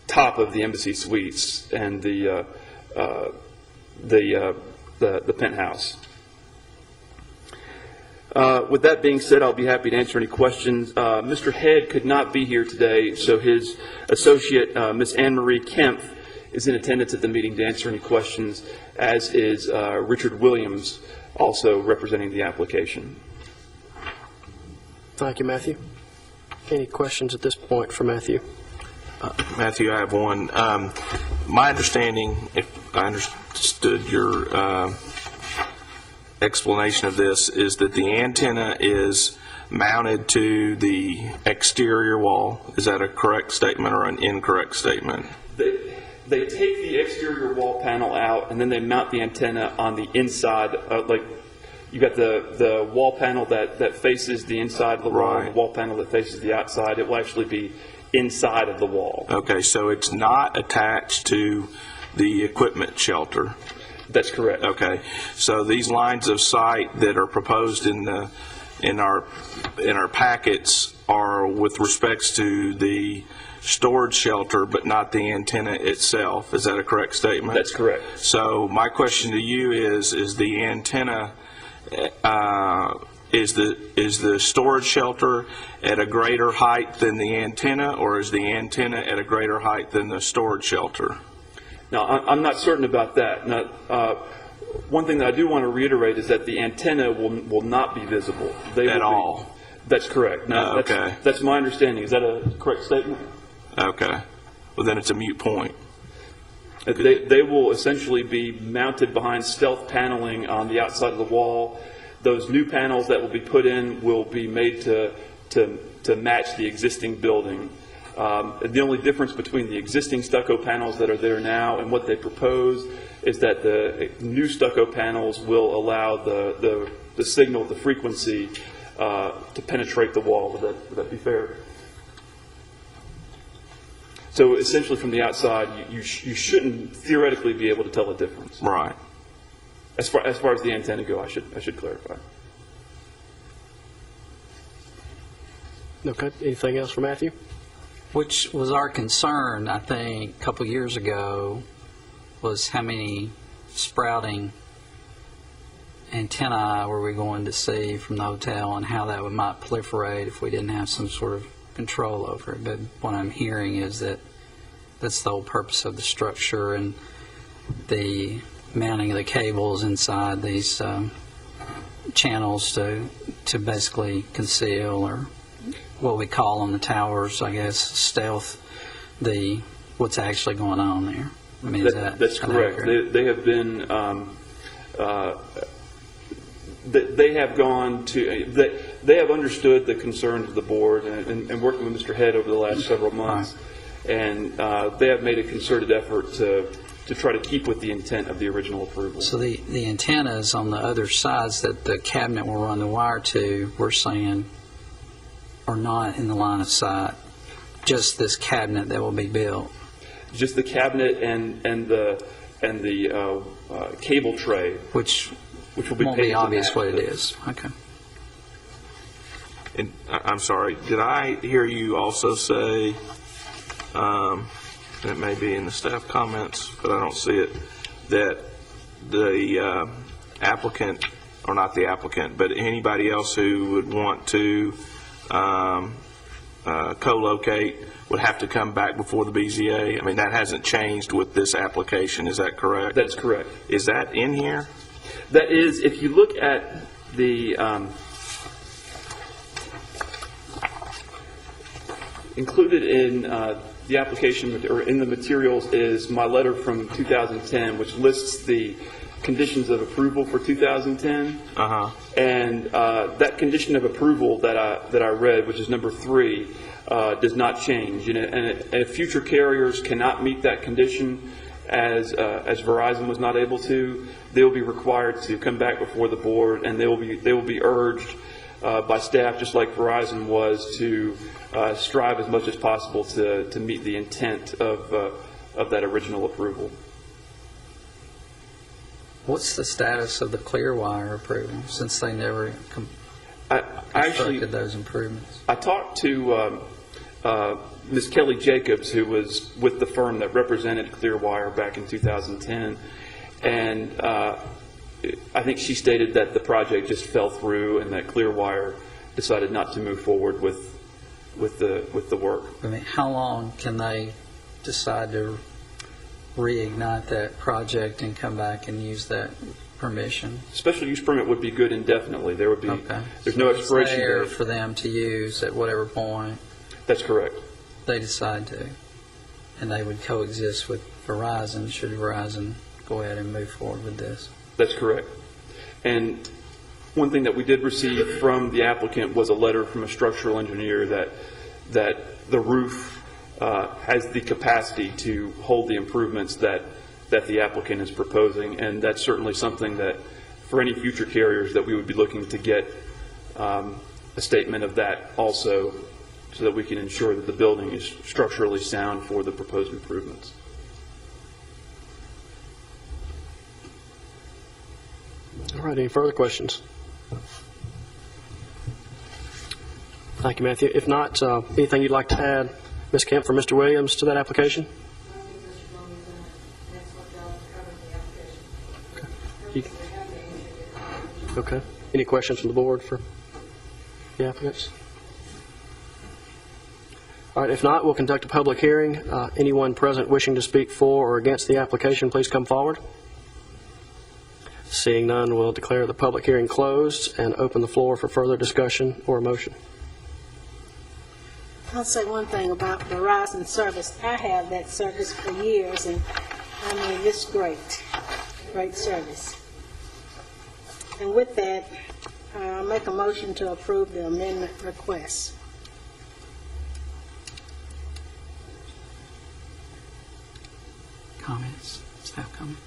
top of the Embassy Suites and the penthouse. With that being said, I'll be happy to answer any questions. Mr. Head could not be here today, so his associate, Ms. Anne-Marie Kempf, is in attendance at the meeting to answer any questions, as is Richard Williams, also representing the application. Thank you, Matthew. Any questions at this point for Matthew? Matthew, I have one. My understanding, if I understood your explanation of this, is that the antenna is mounted to the exterior wall. Is that a correct statement or an incorrect statement? They take the exterior wall panel out, and then they mount the antenna on the inside. Like you got the wall panel that faces the inside of the wall, and the wall panel that faces the outside. It will actually be inside of the wall. Okay, so it's not attached to the equipment shelter. That's correct. Okay, so these lines of sight that are proposed in our packets are with respects to the storage shelter, but not the antenna itself. Is that a correct statement? That's correct. So my question to you is the antenna, is the storage shelter at a greater height than the antenna, or is the antenna at a greater height than the storage shelter? Now, I'm not certain about that. Now, one thing that I do want to reiterate is that the antenna will not be visible. At all? That's correct. Now, okay. That's my understanding. Is that a correct statement? Okay. Well, then it's a moot point. They will essentially be mounted behind stealth paneling on the outside of the wall. Those new panels that will be put in will be made to match the existing building. The only difference between the existing stucco panels that are there now and what they propose is that the new stucco panels will allow the signal, the frequency, to penetrate the wall. Would that be fair? So essentially from the outside, you shouldn't theoretically be able to tell the difference. Right. As far as the antenna go, I should clarify. Okay. Anything else for Matthew? Which was our concern, I think, a couple years ago, was how many sprouting antennae were we going to see from the hotel and how that might proliferate if we didn't have some sort of control over it. But what I'm hearing is that that's the whole purpose of the structure and the mounting of the cables inside these channels to basically conceal, or what we call on the towers, I guess, stealth, what's actually going on there. I mean, that's correct. They have been they have gone to they have understood the concerns of the board and working with Mr. Head over the last several months, and they have made a concerted effort to try to keep with the intent of the original approval. So the antennas on the other sides that the cabinet will run the wire to, we're saying, are not in the line of sight. Just this cabinet that will be built. Just the cabinet and the cable tray, which will be won't be obvious what it is. Okay. And I'm sorry, did I hear you also say, and it may be in the staff comments, but I don't see it, that the applicant, or not the applicant, but anybody else who would want to co-locate would have to come back before the BZA? I mean, that hasn't changed with this application, is that correct? That's correct. Is that in here? That is, if you look at the Included in the application or in the materials is my letter from 2010, which lists the conditions of approval for 2010. And that condition of approval that I read, which is number 3, does not change. And if future carriers cannot meet that condition, as Verizon was not able to, they will be required to come back before the board, and they will be urged by staff, just like Verizon was, to strive as much as possible to meet the intent of that original approval. What's the status of the Clearwire approval, since they never constructed those improvements? I talked to Ms. Kelly Jacobs, who was with the firm that represented Clearwire back in 2010, and I think she stated that the project just fell through and that Clearwire decided not to move forward with the work. I mean, how long can they decide to reignite that project and come back and use that permission? Special use permit would be good indefinitely. There would be there's no expiration date. It's there date for them to use at whatever point. That's correct. They decide to, and they would coexist with Verizon should Verizon go ahead and move forward with this. That's correct. And one thing that we did receive from the applicant was a letter from a structural engineer that the roof has the capacity to hold the improvements that the applicant is proposing, and that's certainly something that for any future carriers that we would be looking to get a statement of that also, so that we can ensure that the building is structurally sound for the proposed improvements. All right, any further questions? Thank you, Matthew. If not, anything you'd like to add, Ms. Kemp, for Mr. Williams to that application? Okay. Any questions from the board for the applicants? All right, if not, we'll conduct a public hearing. Anyone present wishing to speak for or against the application, please come forward. Seeing none, we'll declare the public hearing closed and open the floor for further discussion or motion. I'll say one thing about Verizon service. I have that service for years, and I mean, it's great. Great service. And with that, I'll make a motion to approve the amendment request. Comments? Staff comments?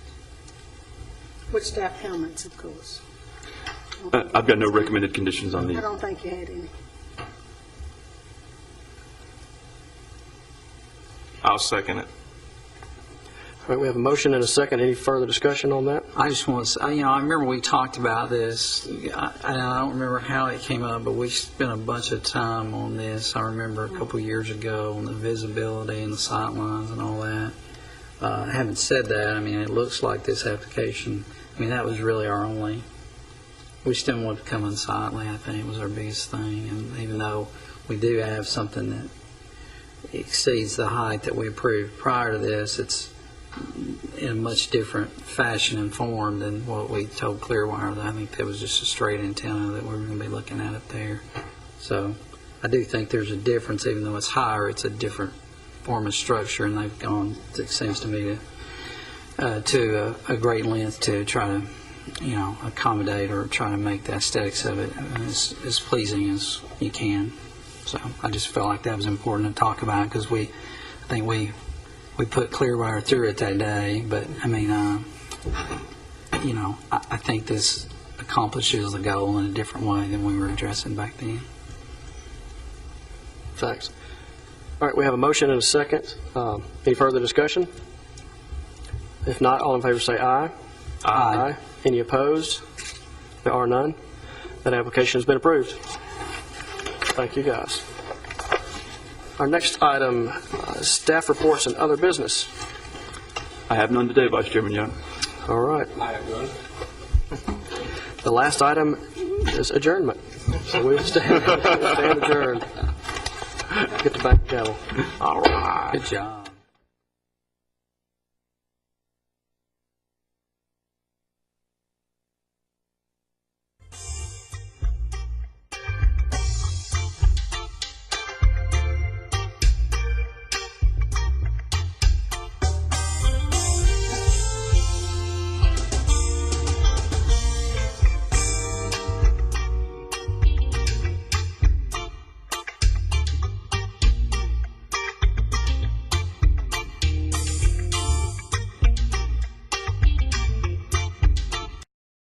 Which staff comments, of course. I've got no recommended conditions on I these. don't think you had any. I'll second it. All right, we have a motion and a second. Any further discussion on that? I just want to say, I remember we talked about this. I don't remember how it came up, but we spent a bunch of time on this. I remember a couple of years ago on the visibility and the sight lines and all that. Having said that, I mean, it looks like this application, I mean, that was really our only, we still want to come unsightly, I think, was our biggest thing. And even though we do have something that exceeds the height that we approved prior to this, it's in a much different fashion and form than what we told Clearwire. I think that was just a straight antenna that we were going to be looking at up there. So I do think there's a difference. Even though it's higher, it's a different form of structure, and they've gone, it seems to me, to a great length to try to, accommodate or try to make the aesthetics of it as pleasing as you can. So I just felt like that was important to talk about, because I think we put Clearwire through it that day, but I mean, I think this accomplishes the goal in a different way than we were addressing back then. Thanks. All right, we have a motion and a second. Any further discussion? If not, all in favor say aye. Aye. Any opposed? There are none. That application has been approved. Thank you, guys. Our next item, staff reports and other business. I have none today, Vice Chairman Young. All right. I have none. The last item is adjournment. So we stand adjourned. Get the back gavel. All right. Good job.